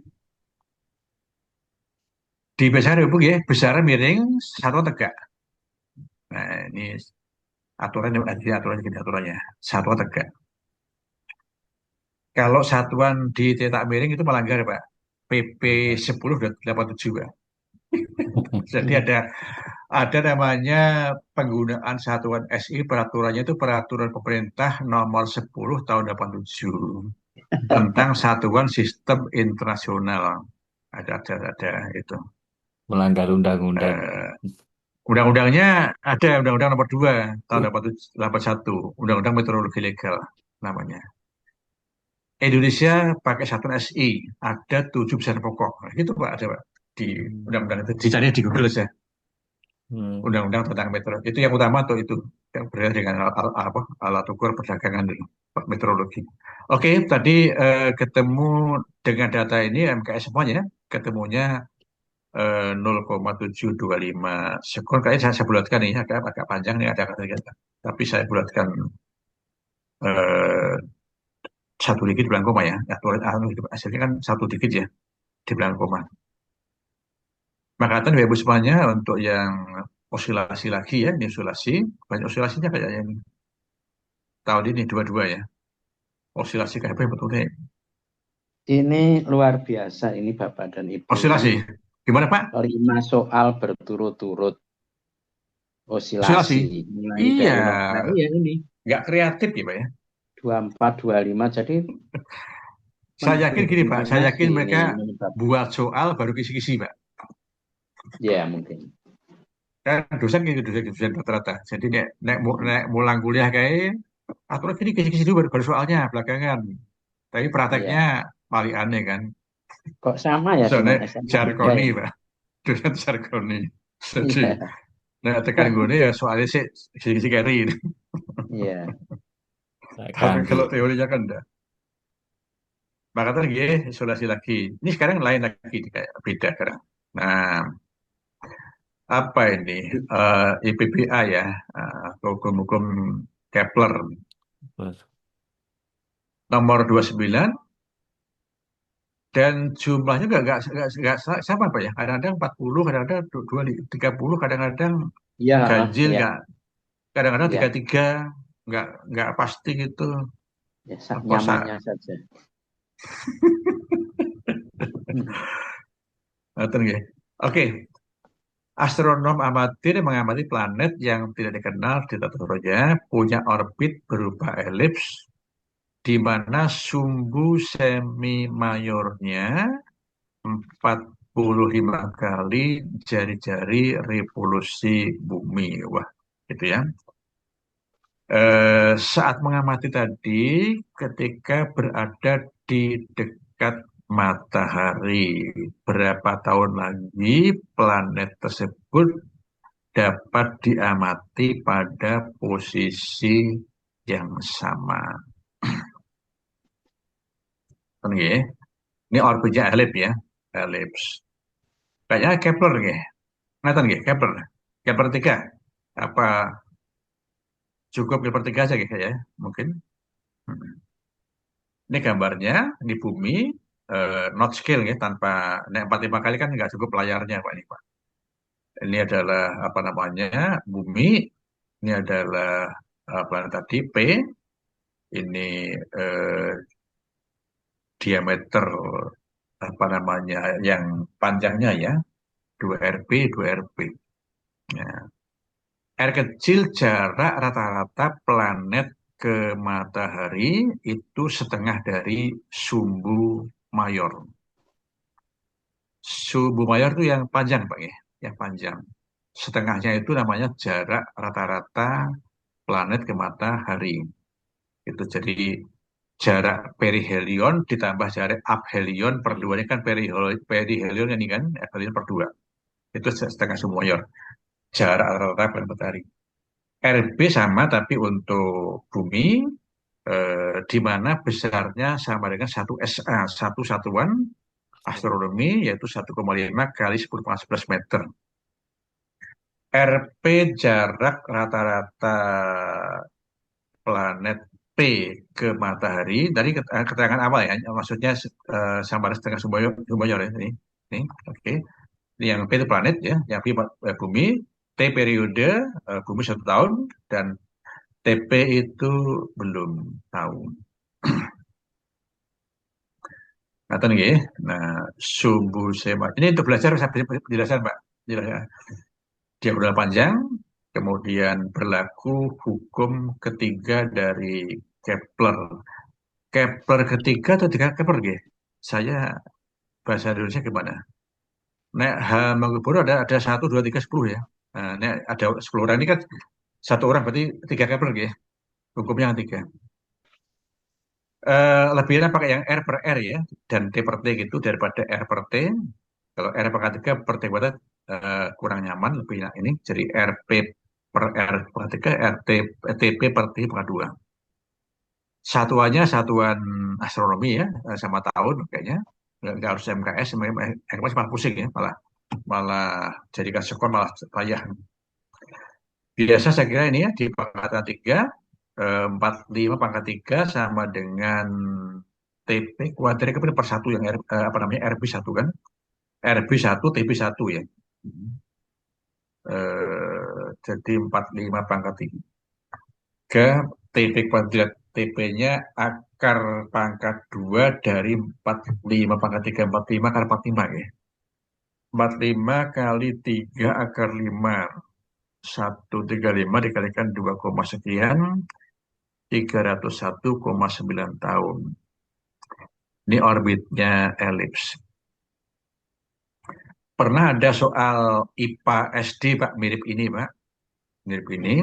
Di besar ibu ya, besar miring, satuan tegak. Nah, ini aturannya. Satuan tegak. Kalau satuan ditetak miring itu melanggar, Pak. PP 10.87, Pak. Jadi ada namanya penggunaan satuan SI, peraturannya itu peraturan pemerintah nomor 10 tahun 87 tentang satuan sistem internasional. Ada itu. melanggar undang-undang. Eh, Undang-undangnya ada, Undang-Undang nomor 2 tahun 81, Undang-Undang Meteorologi Legal namanya. Indonesia pakai satuan SI, ada 7 besar pokok. Nah, gitu Pak, ada Pak di undang-undang itu. Dicari di Google saja. Undang-undang tentang meteorologi. Itu yang utama tuh itu. Yang berkaitan dengan alat ukur perdagangan itu, meteorologi. Oke, tadi ketemu dengan data ini MKS semuanya, ketemunya 0,725 sekon. Kayaknya saya bulatkan nih, agak panjang nih ada kata-kata. Tapi saya bulatkan eh, satu dikit di belakang koma ya. Hasilnya kan satu dikit ya di belakang koma. Maka Bapak Ibu semuanya, untuk yang osilasi lagi ya, ini osilasi, banyak osilasinya kayaknya ini. Tahun ini dua-dua ya, osilasi kayak apa betulnya? Ini luar biasa ini Bapak dan Ibu Osilasi, ini. gimana Pak? 5 soal berturut-turut Osilasi, osilasi. Mulai iya, dari nah, iya ini nggak kreatif ya Pak ya. 24, 25. Jadi Saya yakin gini Pak, saya yakin mendominasi mereka ini Bapak. buat soal baru kisi-kisi Pak. Ya mungkin. Kan dosen gitu, dosen rata-rata. Jadi nek mulang kuliah kayak aturan gini kisi-kisi dulu baru soalnya belakangan. Tapi prakteknya Iya. paling aneh kan. Kok sama ya Soalnya dengan SMA 3 jargoni ya? Pak, dosen jargoni. Jadi Iya. nah tekan gue ya soalnya sih kisi-kisi carry. Iya. Tak Kalau ganti. kalau teorinya kan enggak. Maka tadi isolasi lagi. Ini sekarang lain lagi kayak beda sekarang. Nah, apa ini? IPPA ya, hukum-hukum Kepler Terus, nomor 29 dan jumlahnya nggak sama Pak ya. Kadang-kadang 40, kadang-kadang 30, kadang-kadang Iya, ganjil iya, nggak, kadang-kadang iya. 33 nggak pasti gitu. Ya, Apa nyamannya saja. ya. Oke, astronom amatir mengamati planet yang tidak dikenal di tata surya punya orbit berupa elips di mana sumbu semi mayornya 45 kali jari-jari revolusi bumi. Wah, gitu ya. Saat mengamati tadi, ketika berada di dekat matahari, berapa tahun lagi planet tersebut dapat diamati pada posisi yang sama. Kan ya? Ini orbitnya elips ya, elips. Kayaknya Kepler nih, ngeliatan nggih Kepler, Kepler 3. Apa cukup Kepler 3 aja gitu ya, mungkin. Hmm. Ini gambarnya di bumi, not scale ya, tanpa 45 kali kan nggak cukup layarnya Pak ini Pak. Ini adalah apa namanya bumi, ini adalah planet tadi P, ini eh, diameter apa namanya yang panjangnya ya 2 RP 2 RP. Ya. R kecil jarak rata-rata planet ke matahari itu setengah dari sumbu mayor. Sumbu mayor itu yang panjang Pak ya, yang panjang. Setengahnya itu namanya jarak rata-rata planet ke matahari. Itu jadi jarak perihelion ditambah jarak aphelion per 2 ini kan perihelion ini kan aphelion per 2. Itu setengah sumbu mayor. Jarak rata-rata planet matahari. RB sama tapi untuk bumi di mana besarnya sama dengan 1 SA, satu satuan astronomi yaitu 1,5 kali 10,11 meter. RP jarak rata-rata planet P ke matahari dari keterangan awal ya, maksudnya sama dengan setengah sumber ya ini, oke. Ini yang P itu planet ya, yang P bumi, T periode bumi 1 tahun dan TP itu belum tahu. Kata nih, nah sumbu sema ini untuk belajar saya penjelasan Pak. Penjelasan. Diagonal panjang, kemudian berlaku hukum ketiga dari Kepler. Kepler ketiga atau tiga Kepler gitu? Saya bahasa Indonesia gimana? Nek H menggubur ada 1, 2, 3, 10 ya. Nah, nek ada 10 orang ini kan satu orang berarti tiga Kepler gitu. Hukumnya yang tiga. Lebih enak pakai yang R per R ya dan T per T gitu daripada R per T. Kalau R per 3 per T berarti kurang nyaman, lebih enak ini. Jadi RP per R per 3, TP per T per 2. Satuannya satuan astronomi ya, sama tahun kayaknya. Nggak harus MKS, MKS malah pusing ya, malah malah jadikan skor malah payah. Biasa saya kira ini ya di pangkatan 3, 45 pangkat 3 sama dengan TP kuadrat per 1 yang apa namanya RB1 kan. RB1 TB1 ya. jadi 45 pangkat 3 TP kuadrat. TP-nya akar pangkat 2 dari 45 pangkat 3. 45 kali 45 ya. 45 kali 3 akar 5. 135 dikalikan 2, sekian. 301,9 tahun. Ini orbitnya elips. Pernah ada soal IPA SD, Pak, mirip ini, Pak. Mirip ini.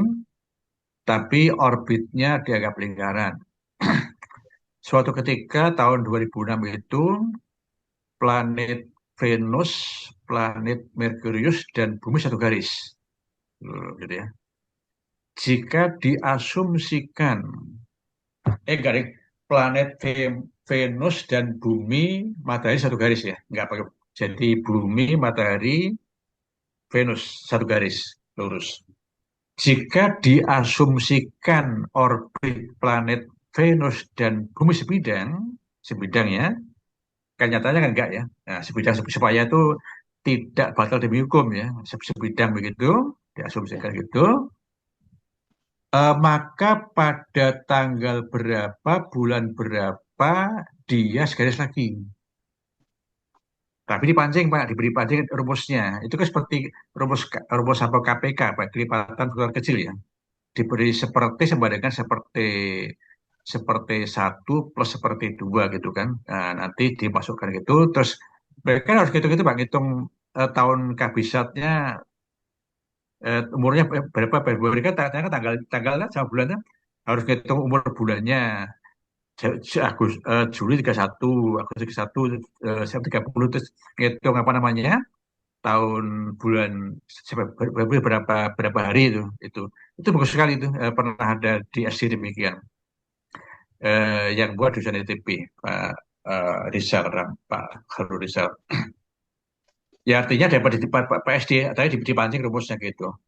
Tapi orbitnya dianggap lingkaran. Suatu ketika tahun 2006 itu planet Venus, planet Merkurius, dan bumi satu garis. Gitu ya. Jika diasumsikan garis planet Venus dan bumi matahari satu garis ya, nggak pakai. Jadi bumi, matahari, Venus satu garis lurus. Jika diasumsikan orbit planet Venus dan bumi sebidang ya, kan nyatanya kan enggak ya. Nah, sebidang supaya itu tidak batal demi hukum ya, sebidang begitu, diasumsikan gitu. Maka pada tanggal berapa, bulan berapa dia segaris lagi. Tapi dipancing Pak, diberi pancing rumusnya. Itu kan seperti rumus apa KPK, Pak, kelipatan besar kecil ya. Diberi seperti sama dengan seperti 1 plus seperti 2 gitu kan. Nah, nanti dimasukkan gitu, terus mereka harus gitu-gitu Pak, ngitung tahun kabisatnya, umurnya berapa Februari kan tanggalnya sama bulannya harus ngitung umur bulannya. Juli 31, Agustus 31, September 30, terus ngitung apa namanya tahun bulan berapa hari itu bagus sekali itu. Pernah ada di SD demikian, yang buat dosen ITB Pak Rizal Pak Harul Rizal. Ya artinya dapat di Pak SD tadi dipancing rumusnya gitu.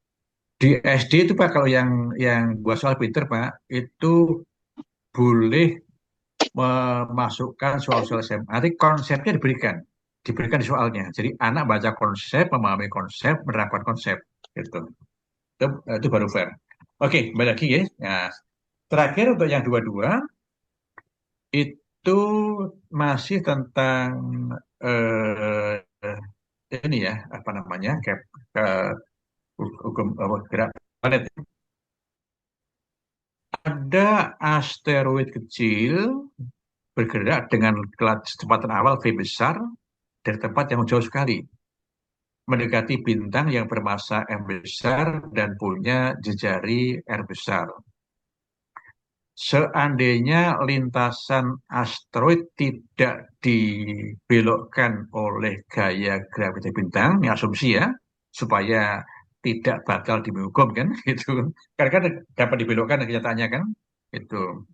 Di SD itu Pak, kalau yang buat soal pinter Pak itu boleh memasukkan soal-soal SMA. Nanti konsepnya diberikan di soalnya. Jadi anak baca konsep, memahami konsep, menerapkan konsep gitu. Itu baru fair. Oke, kembali lagi ya. Nah, terakhir untuk yang dua-dua itu masih tentang ini ya, apa namanya, hukum gerak planet. Ada asteroid kecil bergerak dengan kecepatan awal V besar dari tempat yang jauh sekali, mendekati bintang yang bermassa M besar dan punya jejari R besar. Seandainya lintasan asteroid tidak dibelokkan oleh gaya gravitasi bintang, ini asumsi ya, supaya tidak batal demi hukum kan, gitu. Karena kan dapat dibelokkan kenyataannya kan, itu.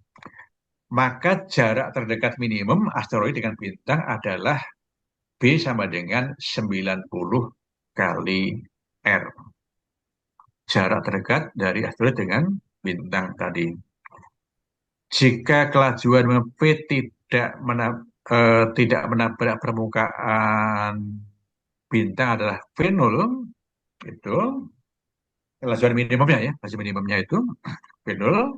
Maka jarak terdekat minimum asteroid dengan bintang adalah B sama dengan 90 kali R. Jarak terdekat dari asteroid dengan bintang tadi. Jika kelajuan V tidak menabrak permukaan bintang adalah V0, itu kelajuan minimumnya ya, kelajuan minimumnya itu V0,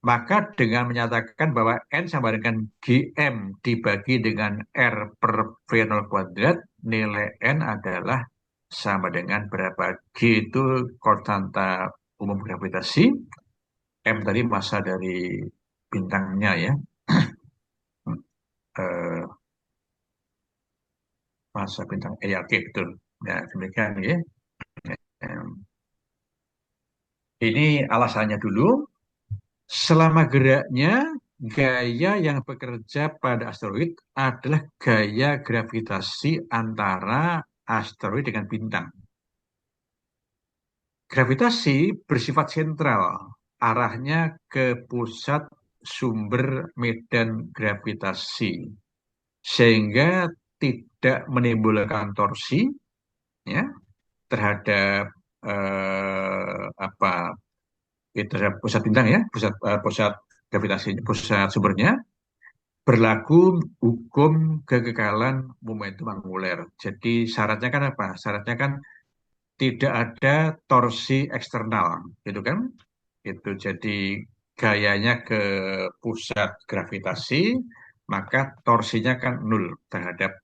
maka dengan menyatakan bahwa N sama dengan GM dibagi dengan R per V0 kuadrat, nilai N adalah sama dengan berapa? G itu konstanta umum gravitasi, M tadi massa dari bintangnya ya. Massa bintang oke, betul. Nah, demikian ya. Ini alasannya dulu. Selama geraknya, gaya yang bekerja pada asteroid adalah gaya gravitasi antara asteroid dengan bintang. Gravitasi bersifat sentral, arahnya ke pusat sumber medan gravitasi, sehingga tidak menimbulkan torsi ya terhadap terhadap pusat bintang ya, pusat gravitasi, pusat sumbernya. Berlaku hukum kekekalan momentum anguler. Jadi syaratnya kan apa? Syaratnya kan tidak ada torsi eksternal, gitu kan? Itu jadi gayanya ke pusat gravitasi, maka torsinya kan nol terhadap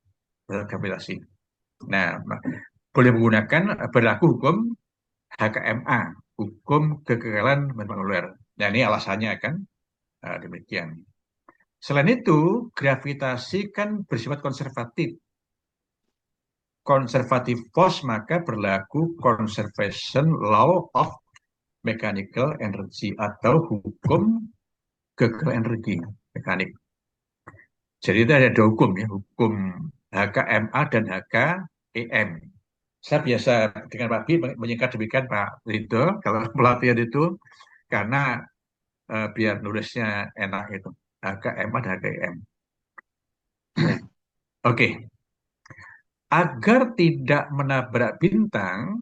gravitasi. Nah, boleh menggunakan berlaku hukum HKMA, hukum kekekalan momentum angular. Nah, ini alasannya kan demikian. Selain itu, gravitasi kan bersifat konservatif. Konservatif force maka berlaku conservation law of mechanical energy atau hukum kekal energi mekanik. Jadi itu ada dua hukum ya, hukum HKMA dan HKEM. Saya biasa dengan Pak Bi menyingkat demikian Pak Ridho kalau pelatihan itu karena biar nulisnya enak itu HKMA dan HKEM. Oke, agar tidak menabrak bintang,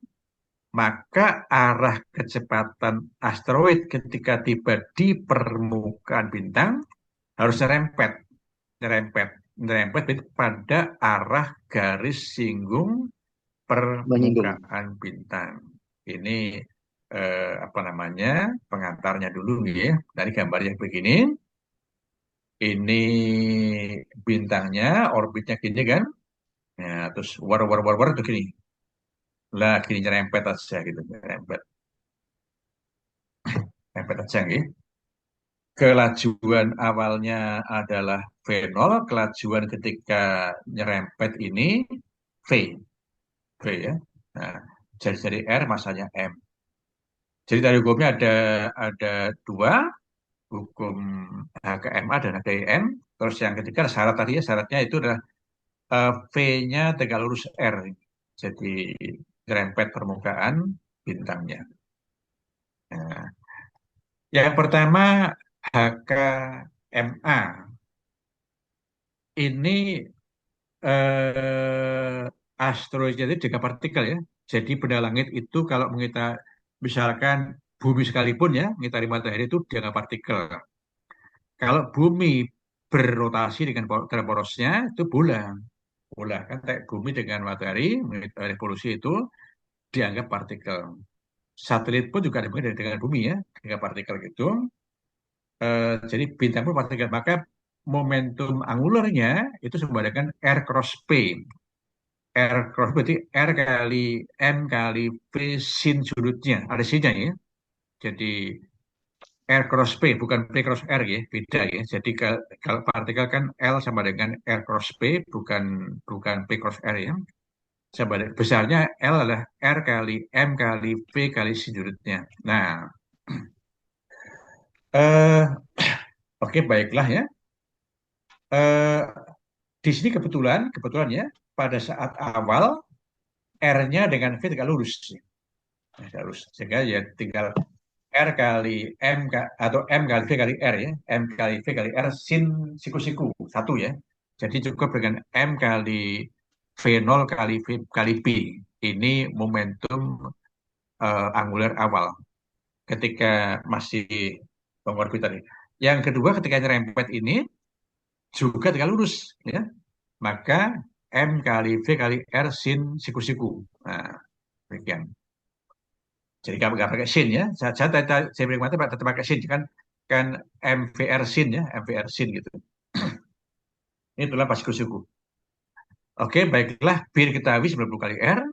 maka arah kecepatan asteroid ketika tiba di permukaan bintang harus nyerempet, nyerempet pada arah garis singgung Menyinggung. permukaan bintang. Ini apa namanya pengantarnya dulu ya. Dari gambar yang begini, ini bintangnya, orbitnya gini kan. Ya, terus war tuh gini. Lah gini nyerempet aja gitu, nyerempet aja gitu. Kelajuan awalnya adalah V0, kelajuan ketika nyerempet ini V, V ya. Nah, jadi R masanya M. Jadi dari hukumnya ada dua, hukum HKMA dan HKIM. Terus yang ketiga syarat tadi ya, syaratnya itu adalah V-nya tegak lurus R. Jadi nyerempet permukaan bintangnya. Nah, yang pertama HKMA. Ini asteroid itu tiga partikel ya. Jadi benda langit itu kalau kita misalkan bumi sekalipun ya, ngitari matahari itu tiga partikel. Kalau bumi berrotasi dalam porosnya itu bulan. Bulan kan kayak bumi dengan matahari mengitari revolusi itu dianggap partikel. Satelit pun juga dimulai dengan bumi ya, tiga partikel gitu. Jadi bintang pun partikel. Maka momentum angularnya itu sama dengan R cross P. R cross berarti R kali M kali V sin sudutnya. Ada sinnya ya. Jadi R cross P bukan P cross R ya, beda ya. Jadi kalau partikel kan L sama dengan R cross P bukan bukan P cross R ya. Sama besarnya L adalah R kali M kali V kali sin sudutnya. Nah, eh oke baiklah ya. Eh di sini kebetulan ya pada saat awal R-nya dengan V tegak lurus. Tegak lurus. Sehingga ya tinggal R kali atau M kali V kali R ya. M kali V kali R sin siku-siku. Satu ya. Jadi cukup dengan M kali V0 kali V kali P. Ini momentum angular awal. Ketika masih pengorbitan ini. Yang kedua ketika nyerempet ini juga tegak lurus. Ya. Maka M kali V kali R sin siku-siku. Nah, demikian. Jadi nggak pakai sin ya. Saya beri mata tetap pakai sin kan kan MVR sin ya, MVR sin gitu. Itulah pas siku-siku. Oke, baiklah. Bir kita habis 90 kali R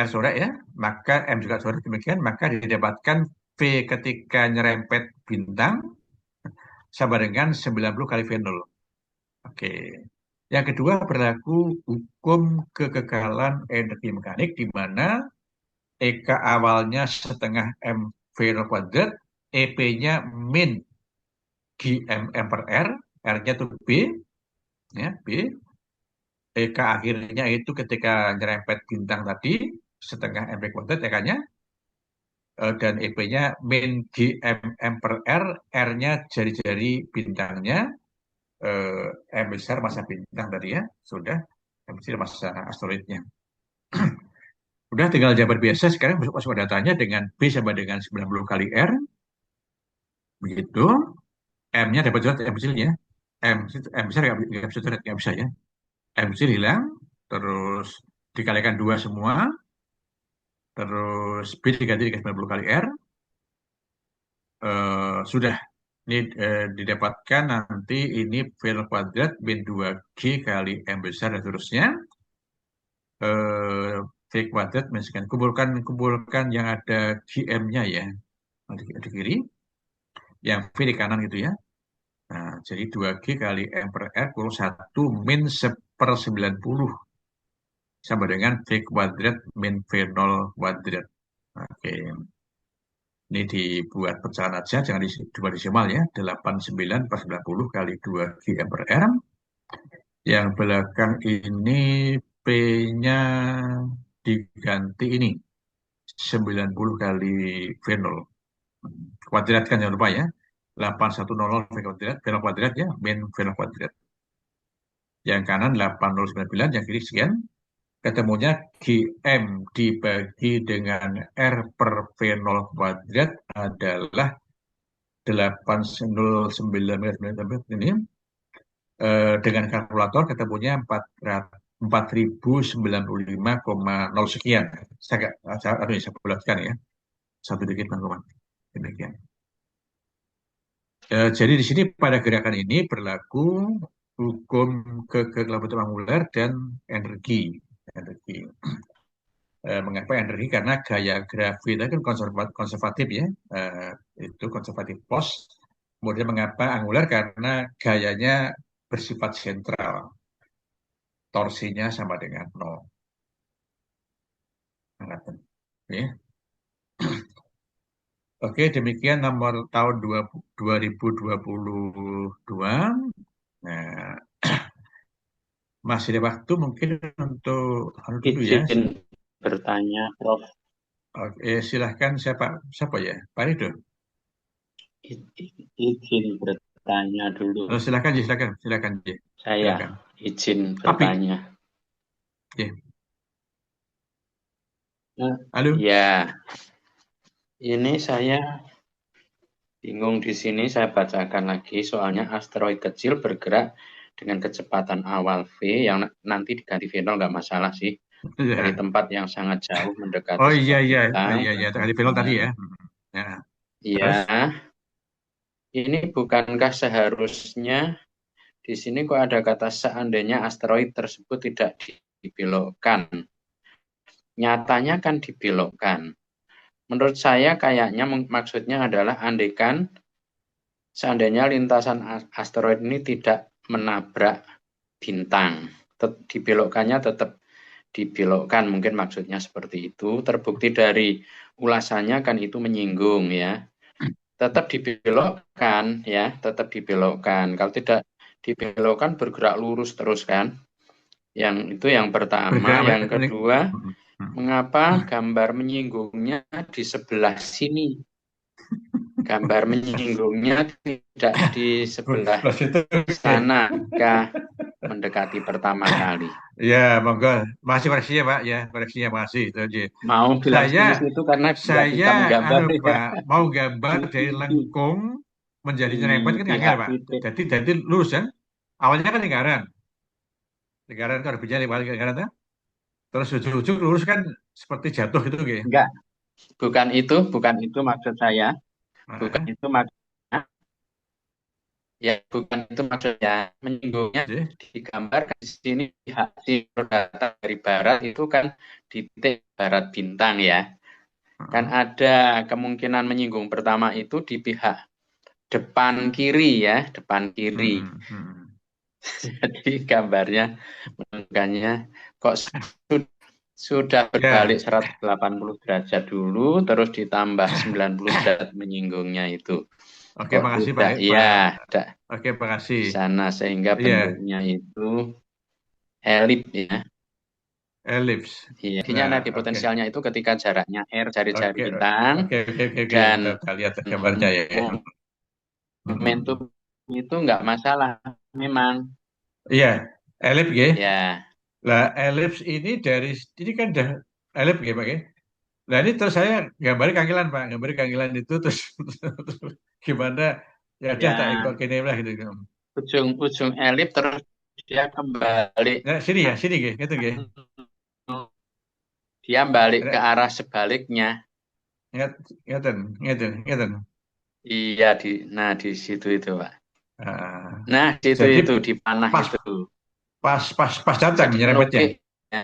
sore ya. Maka M juga sore demikian. Maka didapatkan V ketika nyerempet bintang sama dengan 90 kali V0. Oke. Yang kedua berlaku hukum kekekalan energi mekanik di mana EK awalnya setengah M0 kuadrat, EP-nya min GMM per R, R-nya itu B, ya, B. EK akhirnya itu ketika nyerempet bintang tadi, setengah M kuadrat EK-nya, dan EP-nya min GMM per R, R-nya jari-jari bintangnya, M besar massa bintang tadi ya, sudah, M kecil massa asteroidnya. Udah tinggal jawaban biasa, sekarang masuk datanya dengan B sama dengan 90 kali R, begitu. M-nya dapat coret M kecilnya. M besar nggak bisa coret, nggak bisa ya. M kecil hilang, terus dikalikan dua semua, terus B diganti dengan 90 kali R, sudah. Ini didapatkan nanti ini V kuadrat min 2G kali M besar dan seterusnya. V kuadrat min sekian. Kumpulkan yang ada GM-nya ya. Di kiri. Yang V di kanan gitu ya. Nah, jadi 2G kali M per R kurang 1 min 1/90 sama dengan V kuadrat min V0 kuadrat. Oke. Ini dibuat pecahan aja, jangan dua desimal ya. 89/90 kali 2G M per R. Yang belakang ini P-nya diganti ini. 90 kali V0. Kuadratkan jangan lupa ya. 8100 V kuadrat, V0 kuadrat ya, min V0 kuadrat. Yang kanan 8099, yang kiri sekian. Ketemunya GM dibagi dengan R per V0 kuadrat adalah 809 ini. Dengan kalkulator ketemunya 4095,0 sekian. Saya bulatkan ya. Satu dikit teman-teman. Demikian. Jadi di sini pada gerakan ini berlaku hukum kekelambutan angular dan energi. Mengapa energi? Karena gaya gravita kan konservatif ya. Itu konservatif pos. Kemudian mengapa angular? Karena gayanya bersifat sentral. Torsinya sama dengan 0. Ya. Oke, demikian nomor tahun 2022. Nah, masih ada waktu mungkin untuk dulu ya. Izin bertanya, Prof. Oke, silahkan siapa ya? Pak Ridho. Izin bertanya dulu. Oh, silakan Ji. Saya Silakan. izin bertanya. Oke. Halo. Ya, ini saya bingung di sini. Saya bacakan lagi. Soalnya asteroid kecil bergerak dengan kecepatan awal V yang nanti diganti V0 nggak masalah sih. Dari tempat yang sangat jauh mendekati. Oh iya, tadi V0 tadi ya. Iya. Ini bukankah seharusnya di sini kok ada kata seandainya asteroid tersebut tidak dibelokkan? Nyatanya kan dibelokkan. Menurut saya kayaknya maksudnya adalah andaikan seandainya lintasan asteroid ini tidak menabrak bintang. Dibelokkannya tetap dibelokkan, mungkin maksudnya seperti itu. Terbukti dari ulasannya kan itu menyinggung ya. Tetap dibelokkan ya, tetap dibelokkan. Kalau tidak dibelokkan bergerak lurus terus kan. Yang itu yang pertama. Yang kedua, mengapa gambar menyinggungnya di sebelah sini? Gambar menyinggungnya tidak di sebelah sana kah mendekati pertama kali. Ya, monggo. Masih koreksinya Pak ya, koreksinya masih itu aja. Mau bilang itu karena saya Pak, mau gambar dari lengkung menjadi nyerempet kan enggak Pak. Jadi lurus kan? Awalnya kan lingkaran kan berbicara lingkaran kan? Terus ujung-ujung lurus kan seperti jatuh gitu gitu. Enggak. Bukan itu maksud saya. Bukan itu maksudnya. Ya, bukan itu maksudnya. Menyinggungnya digambarkan di sini pihak timur datang dari barat itu kan di titik barat bintang ya. Kan ada kemungkinan menyinggung pertama itu di pihak depan kiri ya, depan kiri. Jadi gambarnya menunjukkannya kok sudah berbalik 180 derajat dulu, terus ditambah 90 derajat menyinggungnya itu. Oke, makasih Pak. Iya, oke, makasih. Sana sehingga bentuknya itu elips ya. Elips. Iya. Artinya nanti potensialnya itu ketika jaraknya R jari-jari bintang. Dan kita lihat gambarnya ya. Momentum itu nggak masalah memang. Iya, elips ya. Ya. Lah elips ini kan udah elips ya Pak ya. Nah ini terus saya gambarnya kangilan Pak, itu terus gimana ya udah tak ikut gini lah gitu. Ujung elips terus dia kembali. Nah, sini gitu ya. Dia balik ke Ada arah sebaliknya. ingat, ingatan. Iya, di situ itu, Pak. Ah, Nah, di situ jadi itu di panah pas itu. pas datang Jadi nyerempetnya. menukik, ya,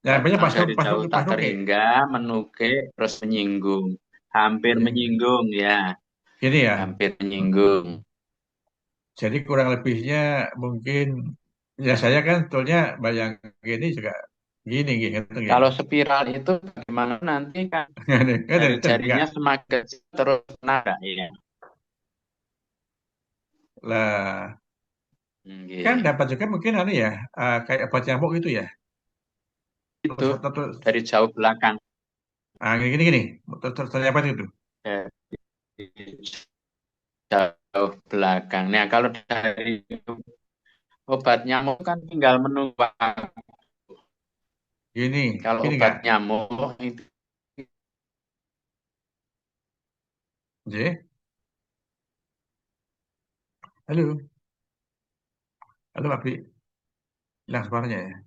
Nyerempetnya datang pas dari pas jauh tak pas nuke. terhingga, menukik, terus menyinggung. Hampir Hmm, menyinggung, ya. Gini ya. Hampir menyinggung. Jadi kurang lebihnya mungkin ya saya kan sebetulnya bayang gini juga gini gitu gini. Kalau spiral itu bagaimana nanti kan Itu enggak. jari-jarinya semakin kecil terus nada, ya. Lah, kan Nggih. dapat juga mungkin anu ya, kayak obat nyamuk itu ya. Itu Terus terus dari jauh belakang. gini. Terus ternyata itu. Dari jauh belakang. Nah, kalau dari obat nyamuk kan tinggal menunggu waktu. Gini, Kalau gini obat enggak? nyamuk itu J, halo, halo Pak Bri, hilang suaranya ya.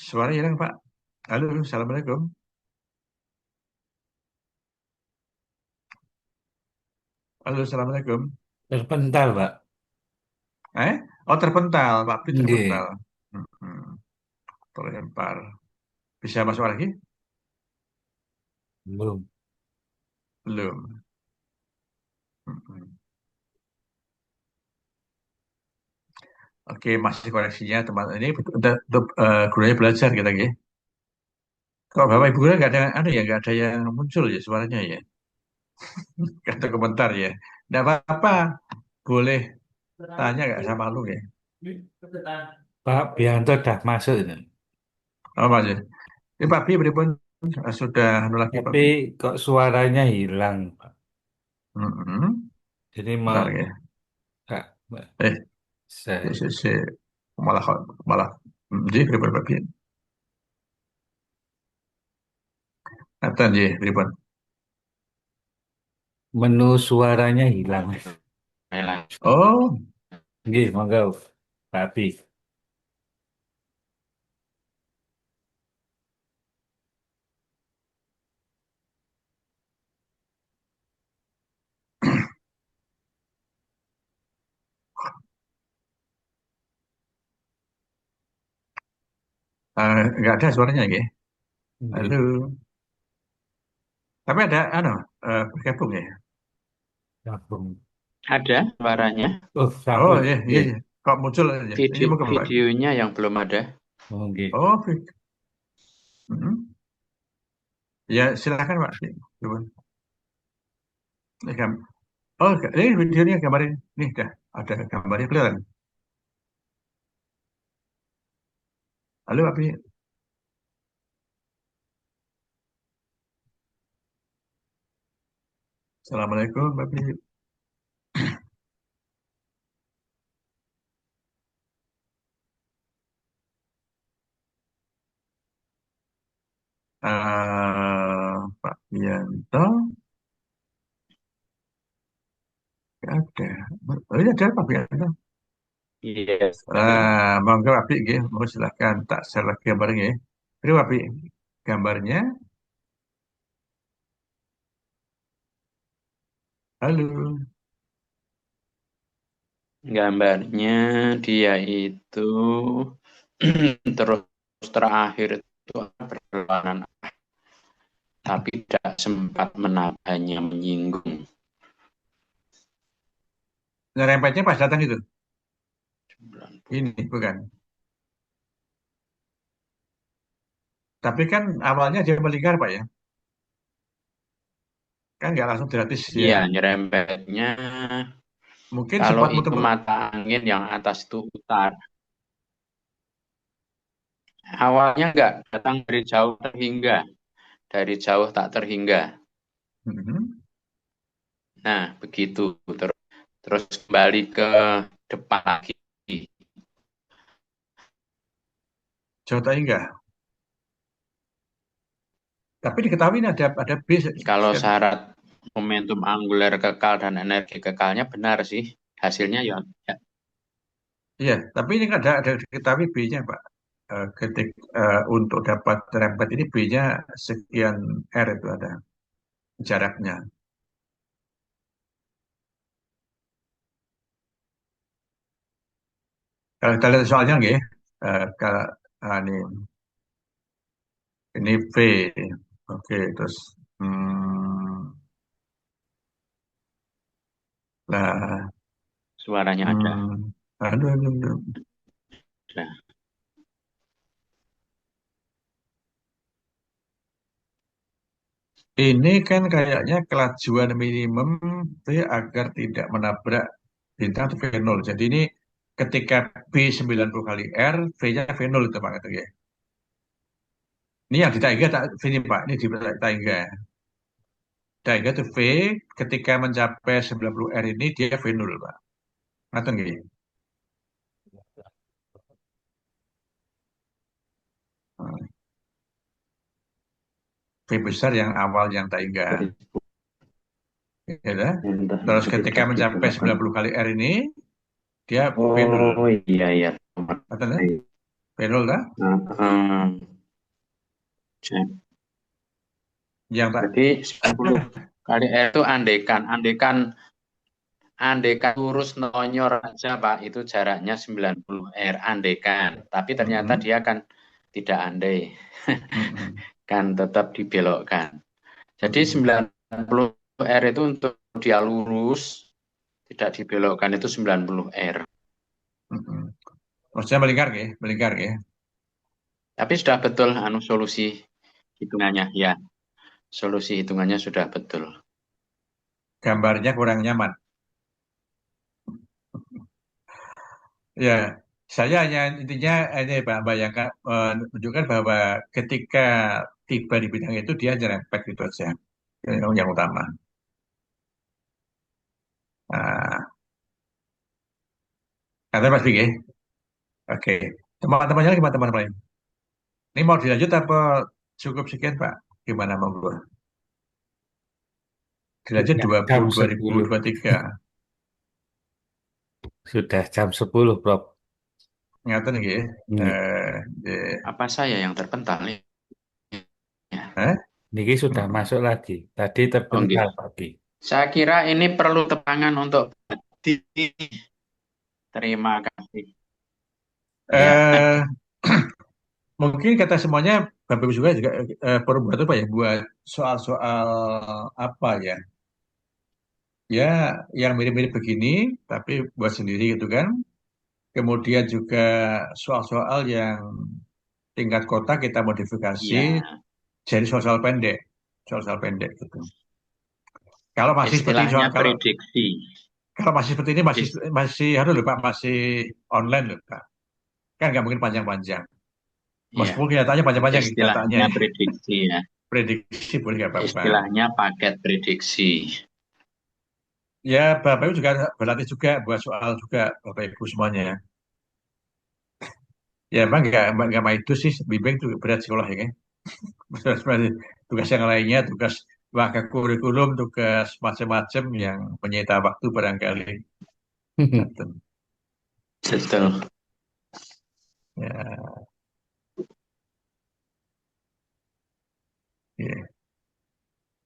Suara hilang Pak. Halo, assalamualaikum. Halo, assalamualaikum. Terpental, Pak. Eh? Oh terpental, Pak Bri terpental. Nggih, Hmm, terlempar. Bisa masuk lagi? belum. Belum. Hmm. Oke, masih koneksinya teman ini untuk gurunya belajar kita gitu. Kok Bapak Ibu nggak ada anu ya, nggak ada yang muncul ya suaranya ya, atau komentar ya. Nggak apa-apa, boleh tanya nggak sama lu ya. Pak Bianto udah masuk ini. Oh Mas ya. Ini Pak Bi beripun sudah anu lagi Pak Tapi Bi. kok suaranya hilang, Pak. Hmm. Jadi mau Bentar ya. Kak, Eh, saya si malah malah jadi beripun Pak Bi. Atan ya beripun. menu suaranya hilang. memang Oh, Nggih, monggo, Pak Bi. nggak ada suaranya ya. Halo. Nggih, Tapi ada anu bergabung ya. gabung. ada suaranya. Oh, Oh sampun. iya, Nggih. iya. Kok muncul aja. Ini mau ke Bapak. Videonya yang belum ada. Oh, nggih. Oh, mm. Ya silakan Pak. Coba. Ini oh, ini videonya gambarin. Nih, dah ada gambarnya kelihatan. Halo, Pak Pi. Assalamualaikum, Pak Pi. Pak Bianto, nggak ada. Oh, ini ada Pak Bianto. Iya. Monggo Pak Pi, nggih. Mau silakan tak share lagi gambarnya. Ya. Ini Pak Pi, gambarnya. Halo. Gambarnya dia itu terus terakhir itu berlawanan, tapi tidak sempat menabahnya menyinggung. Nyerempetnya pas datang itu. Ini, bukan. Tapi kan awalnya dia melingkar, Pak ya. Kan nggak langsung gratis ya. Iya, nyerempetnya Mungkin kalau sempat itu muter. mata angin yang atas itu utara. Awalnya enggak, datang dari jauh terhingga, dari jauh tak terhingga. Mhm. Nah, begitu. Terus kembali ke depan lagi. Jauh tak hingga. Tapi diketahui ini ada B. Kalau syarat momentum angular kekal dan energi kekalnya benar sih. Hasilnya ya. Iya, tapi ini nggak ada diketahui B-nya, Pak. untuk dapat rempet ini B-nya sekian R itu ada jaraknya. Kalau kita lihat soalnya nggih, kalau ini V, oke, terus lah, Suaranya ada. aduh. Nah, Ini kan kayaknya kelajuan minimum V agar tidak menabrak bintang atau V0. Jadi ini ketika B 90 kali R, V-nya V0 itu Pak. Gitu, ya. Ini yang di Taiga, ini Pak, ini di Taiga. Taiga itu V, ketika mencapai 90 R ini dia V0 Pak. Ngerti nggih? V besar yang awal yang Taiga. Ya, dah. Terus ketika mencapai 90 kali R ini, dia V0. oh iya iya. Ngerti nggak? V0 dah. Cek. Yang tak Jadi 90 kali R itu andekan lurus nonyor aja Pak, itu jaraknya 90 R andekan. Tapi ternyata dia kan tidak andai. Kan tetap dibelokkan. Jadi 90 R itu untuk dia lurus, tidak dibelokkan itu 90 R. Maksudnya melingkar ya. Tapi sudah betul solusi hitungannya ya. Solusi hitungannya sudah betul. Gambarnya kurang nyaman. Ya, saya hanya intinya ini Pak bayangkan menunjukkan bahwa ketika tiba di bidang itu dia nyerempet gitu aja. Yang utama. Nah, kata Mas Bigi. Oke. Teman-temannya gimana teman lain? Ini mau dilanjut apa cukup sekian Pak? Gimana mau gue? Dilanjut Jam 10. 2023. Sudah jam 10, Prof. Ngatain nggih. Apa saya yang terpental nih? Niki sudah masuk lagi. Tadi terpental pagi. Saya kira ini perlu tepangan untuk terima kasih. Mungkin kata semuanya Bapak Ibu juga perlu buat apa ya? Buat soal-soal apa ya? Ya, yang mirip-mirip begini, tapi buat sendiri gitu kan. Kemudian juga soal-soal yang tingkat kota kita modifikasi jadi soal-soal pendek. Soal-soal pendek gitu. Kalau masih seperti Istilahnya prediksi. Kalau masih seperti ini masih harus lupa masih online loh Pak. Kan nggak mungkin panjang-panjang. Meskipun kenyataannya panjang-panjang Istilahnya prediksi ya. Prediksi boleh nggak apa-apa. Istilahnya paket prediksi. Ya, Bapak Ibu juga berlatih juga buat soal juga Bapak Ibu semuanya. Ya, emang nggak mau itu sih, bimbing itu berat sekolah ya kan. Tugas yang lainnya, tugas waka kurikulum, tugas macam-macam yang menyita waktu barangkali. Betul. Ya. Ya.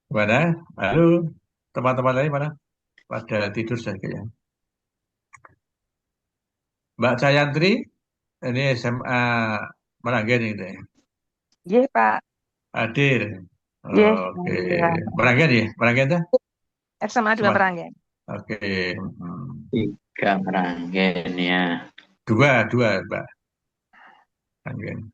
Gimana? Halo, teman-teman lain mana? Pada tidur saya kayaknya. Mbak Cayantri, ini SMA Meranggen ini. Iya, Pak. Hadir. Iya. Oke. Meranggen ya? Meranggen dah? SMA 2 Meranggen. Oke. 3 Meranggen ya. 2, Mbak. Meranggen.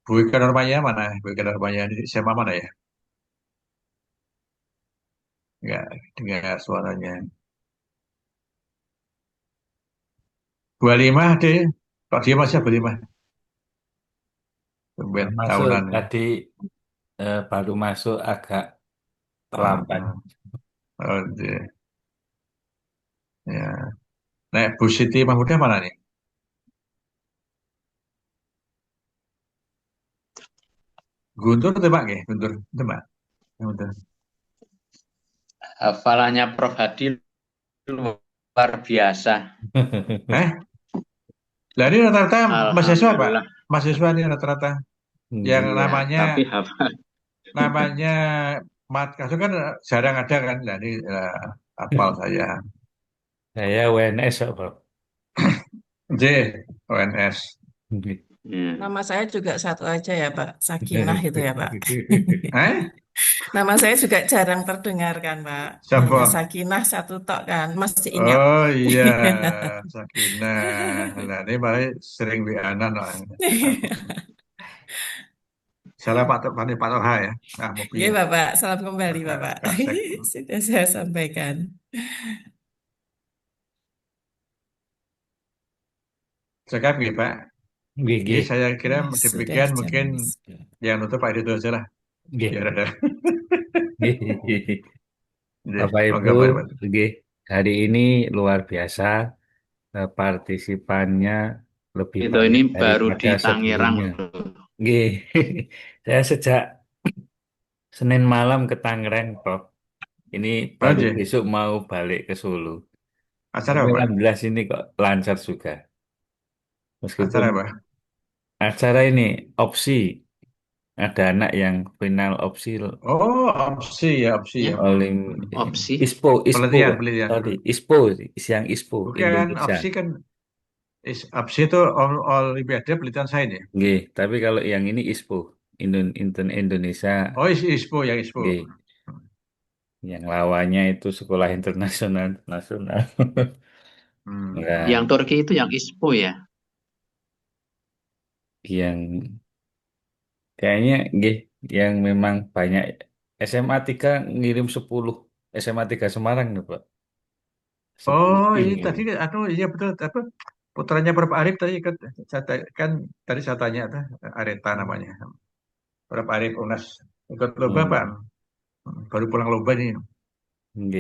Bu Ika Normanya mana? Bu Ika Normanya di SMA mana ya? Enggak dengar suaranya. 25 deh. Kok dia masih 25? Masuk Tahunan. tadi baru masuk agak terlambat. Oh, iya. Ya. Nah, Bu Siti Mahmudah mana nih? Guntur tebak ya? Guntur tebak. Guntur. Hafalannya Prof Hadi luar biasa. Eh, lah ini rata-rata mahasiswa Pak. Alhamdulillah. Mahasiswa ini rata-rata yang Iya. Tapi hafal. namanya mat kasus kan jarang ada kan. Nah ini hafal saya. Saya WNS kok, Bro. J ONS. Ya. Nama saya juga satu aja ya, Pak. Sakinah itu ya, Pak. Eh, Nama saya juga jarang terdengar kan, Pak. siapa? Hanya Sakinah satu tok kan. Masih ingat. Oh iya, Sakinah. Nah ini malah sering WA-an. Salah Pak Toha ya. Ah, Iya, mobilnya. Bapak. Salam kembali, Bapak. Kasek. Sudah saya sampaikan. Cakap gitu Pak. GG. Jadi saya kira Wah, sudah demikian jam. mungkin yang nutup Pak Ridho aja lah. Biar G. ada. Jadi, Bapak Ibu, monggo Pak. G. Hari ini luar biasa, partisipannya lebih Itu ini banyak baru daripada di Tangerang. sebelumnya. G. Saya sejak Senin malam ke Tangerang, Prof. Ini baru Oke, besok mau balik ke Solo. acara Tapi apa Pak? alhamdulillah sini kok lancar juga. Meskipun Acara apa? acara ini opsi, ada anak yang final opsi Oh, opsi ya, opsi Ya, ya. Olim opsi. ISPO, Pelatihan, pelatihan. sorry, ISPO, siang ISPO Bukan, Indonesia. opsi kan, opsi itu Olimpiade Pelatihan Sains ya? G. Tapi kalau yang ini ISPO, Indonesia, Oh, ISPO, yang ISPO. G. Yang lawannya itu sekolah internasional nasional. Yang Nah, Turki itu yang ISPO ya. yang kayaknya G, yang memang banyak SMA 3 ngirim 10 SMA 3 Semarang nih, Pak. 10 Oh, tim ini tadi, ngirim. aduh, iya betul, apa, putranya Prof. Arif tadi, kan tadi saya tanya, Areta namanya. Prof. Arif Unas, ikut lomba Pak. Hmm, Baru pulang lomba nih. G.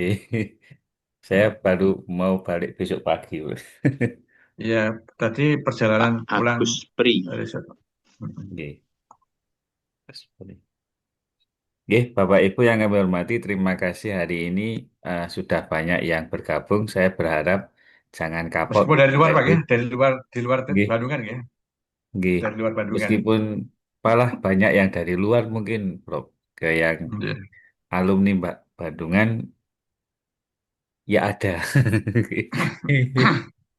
Saya baru mau balik besok pagi, Pak. Iya, tadi Pak perjalanan pulang Agus Pri. dari sana. G. Oke, Bapak Ibu yang kami hormati, terima kasih hari ini sudah banyak yang bergabung. Saya berharap jangan kapok Meskipun ya dari Bapak luar Pak Ibu. ya, di luar Nggih, Bandungan ya, nggih. dari luar Bandungan. Meskipun malah banyak yang dari luar mungkin, Bro. Ke yang Iya. alumni Mbak Bandungan, ya ada.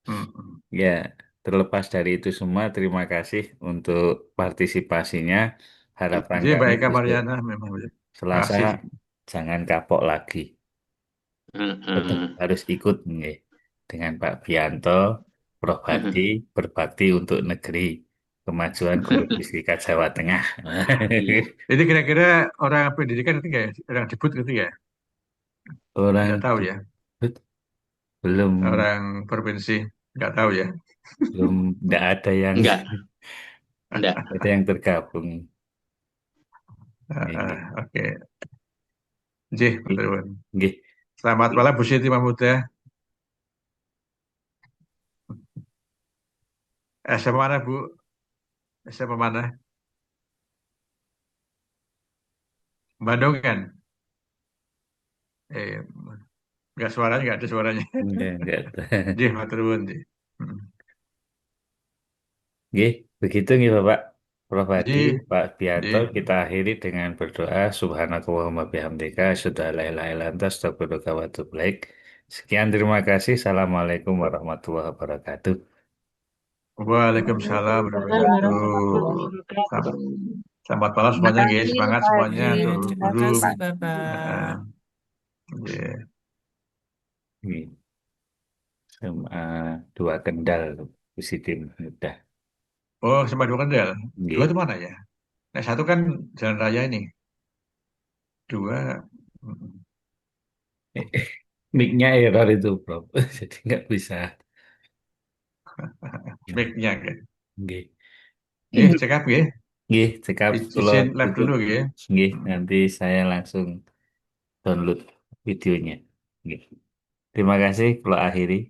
Hmm. Ya, terlepas dari itu semua, terima kasih untuk partisipasinya. Harapan Jadi kami Mbak Eka besok Mariana memang betul. Selasa Masih. jangan kapok lagi. Tetap harus ikut nggih. Dengan Pak Bianto, Prof. Hadi, berbakti untuk negeri, kemajuan Guru Fisika Jawa Tengah. Jadi kira-kira orang pendidikan itu ya, orang debut gitu ya, Orang nggak tahu ya. disebut belum Orang provinsi nggak tahu ya. belum tidak ada yang Enggak, enggak. ada yang tergabung. Ini, Oke, J, betul. nggih. Selamat malam Bu Siti Mahmuda. SMA mana Bu? SMA mana? Bandung kan? Eh, nggak suaranya, nggak ada suaranya. Enggak ada. J, matur nuwun, J. Hmm. Nggih, begitu nih Bapak Prof. Hadi, J, Pak Bianto, J. kita akhiri dengan berdoa Subhanakallahumma bihamdika, asyhadu an la ilaha illa anta, astaghfiruka wa atubu ilaik. Sekian, terima kasih. Assalamualaikum warahmatullahi wabarakatuh. Waalaikumsalam Waalaikumsalam warahmatullahi warahmatullahi wabarakatuh. wabarakatuh. Selamat malam Terima semuanya, guys. kasih, Semangat Pak semuanya, Haji. Iya, terima guru. kasih, Bapak. Yeah. Ini dua Kendal, positif mudah. Oh, sama dua Kendal. Dua itu Nggih. mana ya? Nah, satu kan jalan raya ini. Dua, mm, Mic-nya error itu, Prof. Jadi nggak bisa. mic-nya kan. Nggih. Cek up ya. Nggih, cekap kula Izin live tutup. dulu ya. Nggih, nanti saya langsung download videonya. Nggih. Terima kasih, kula akhiri.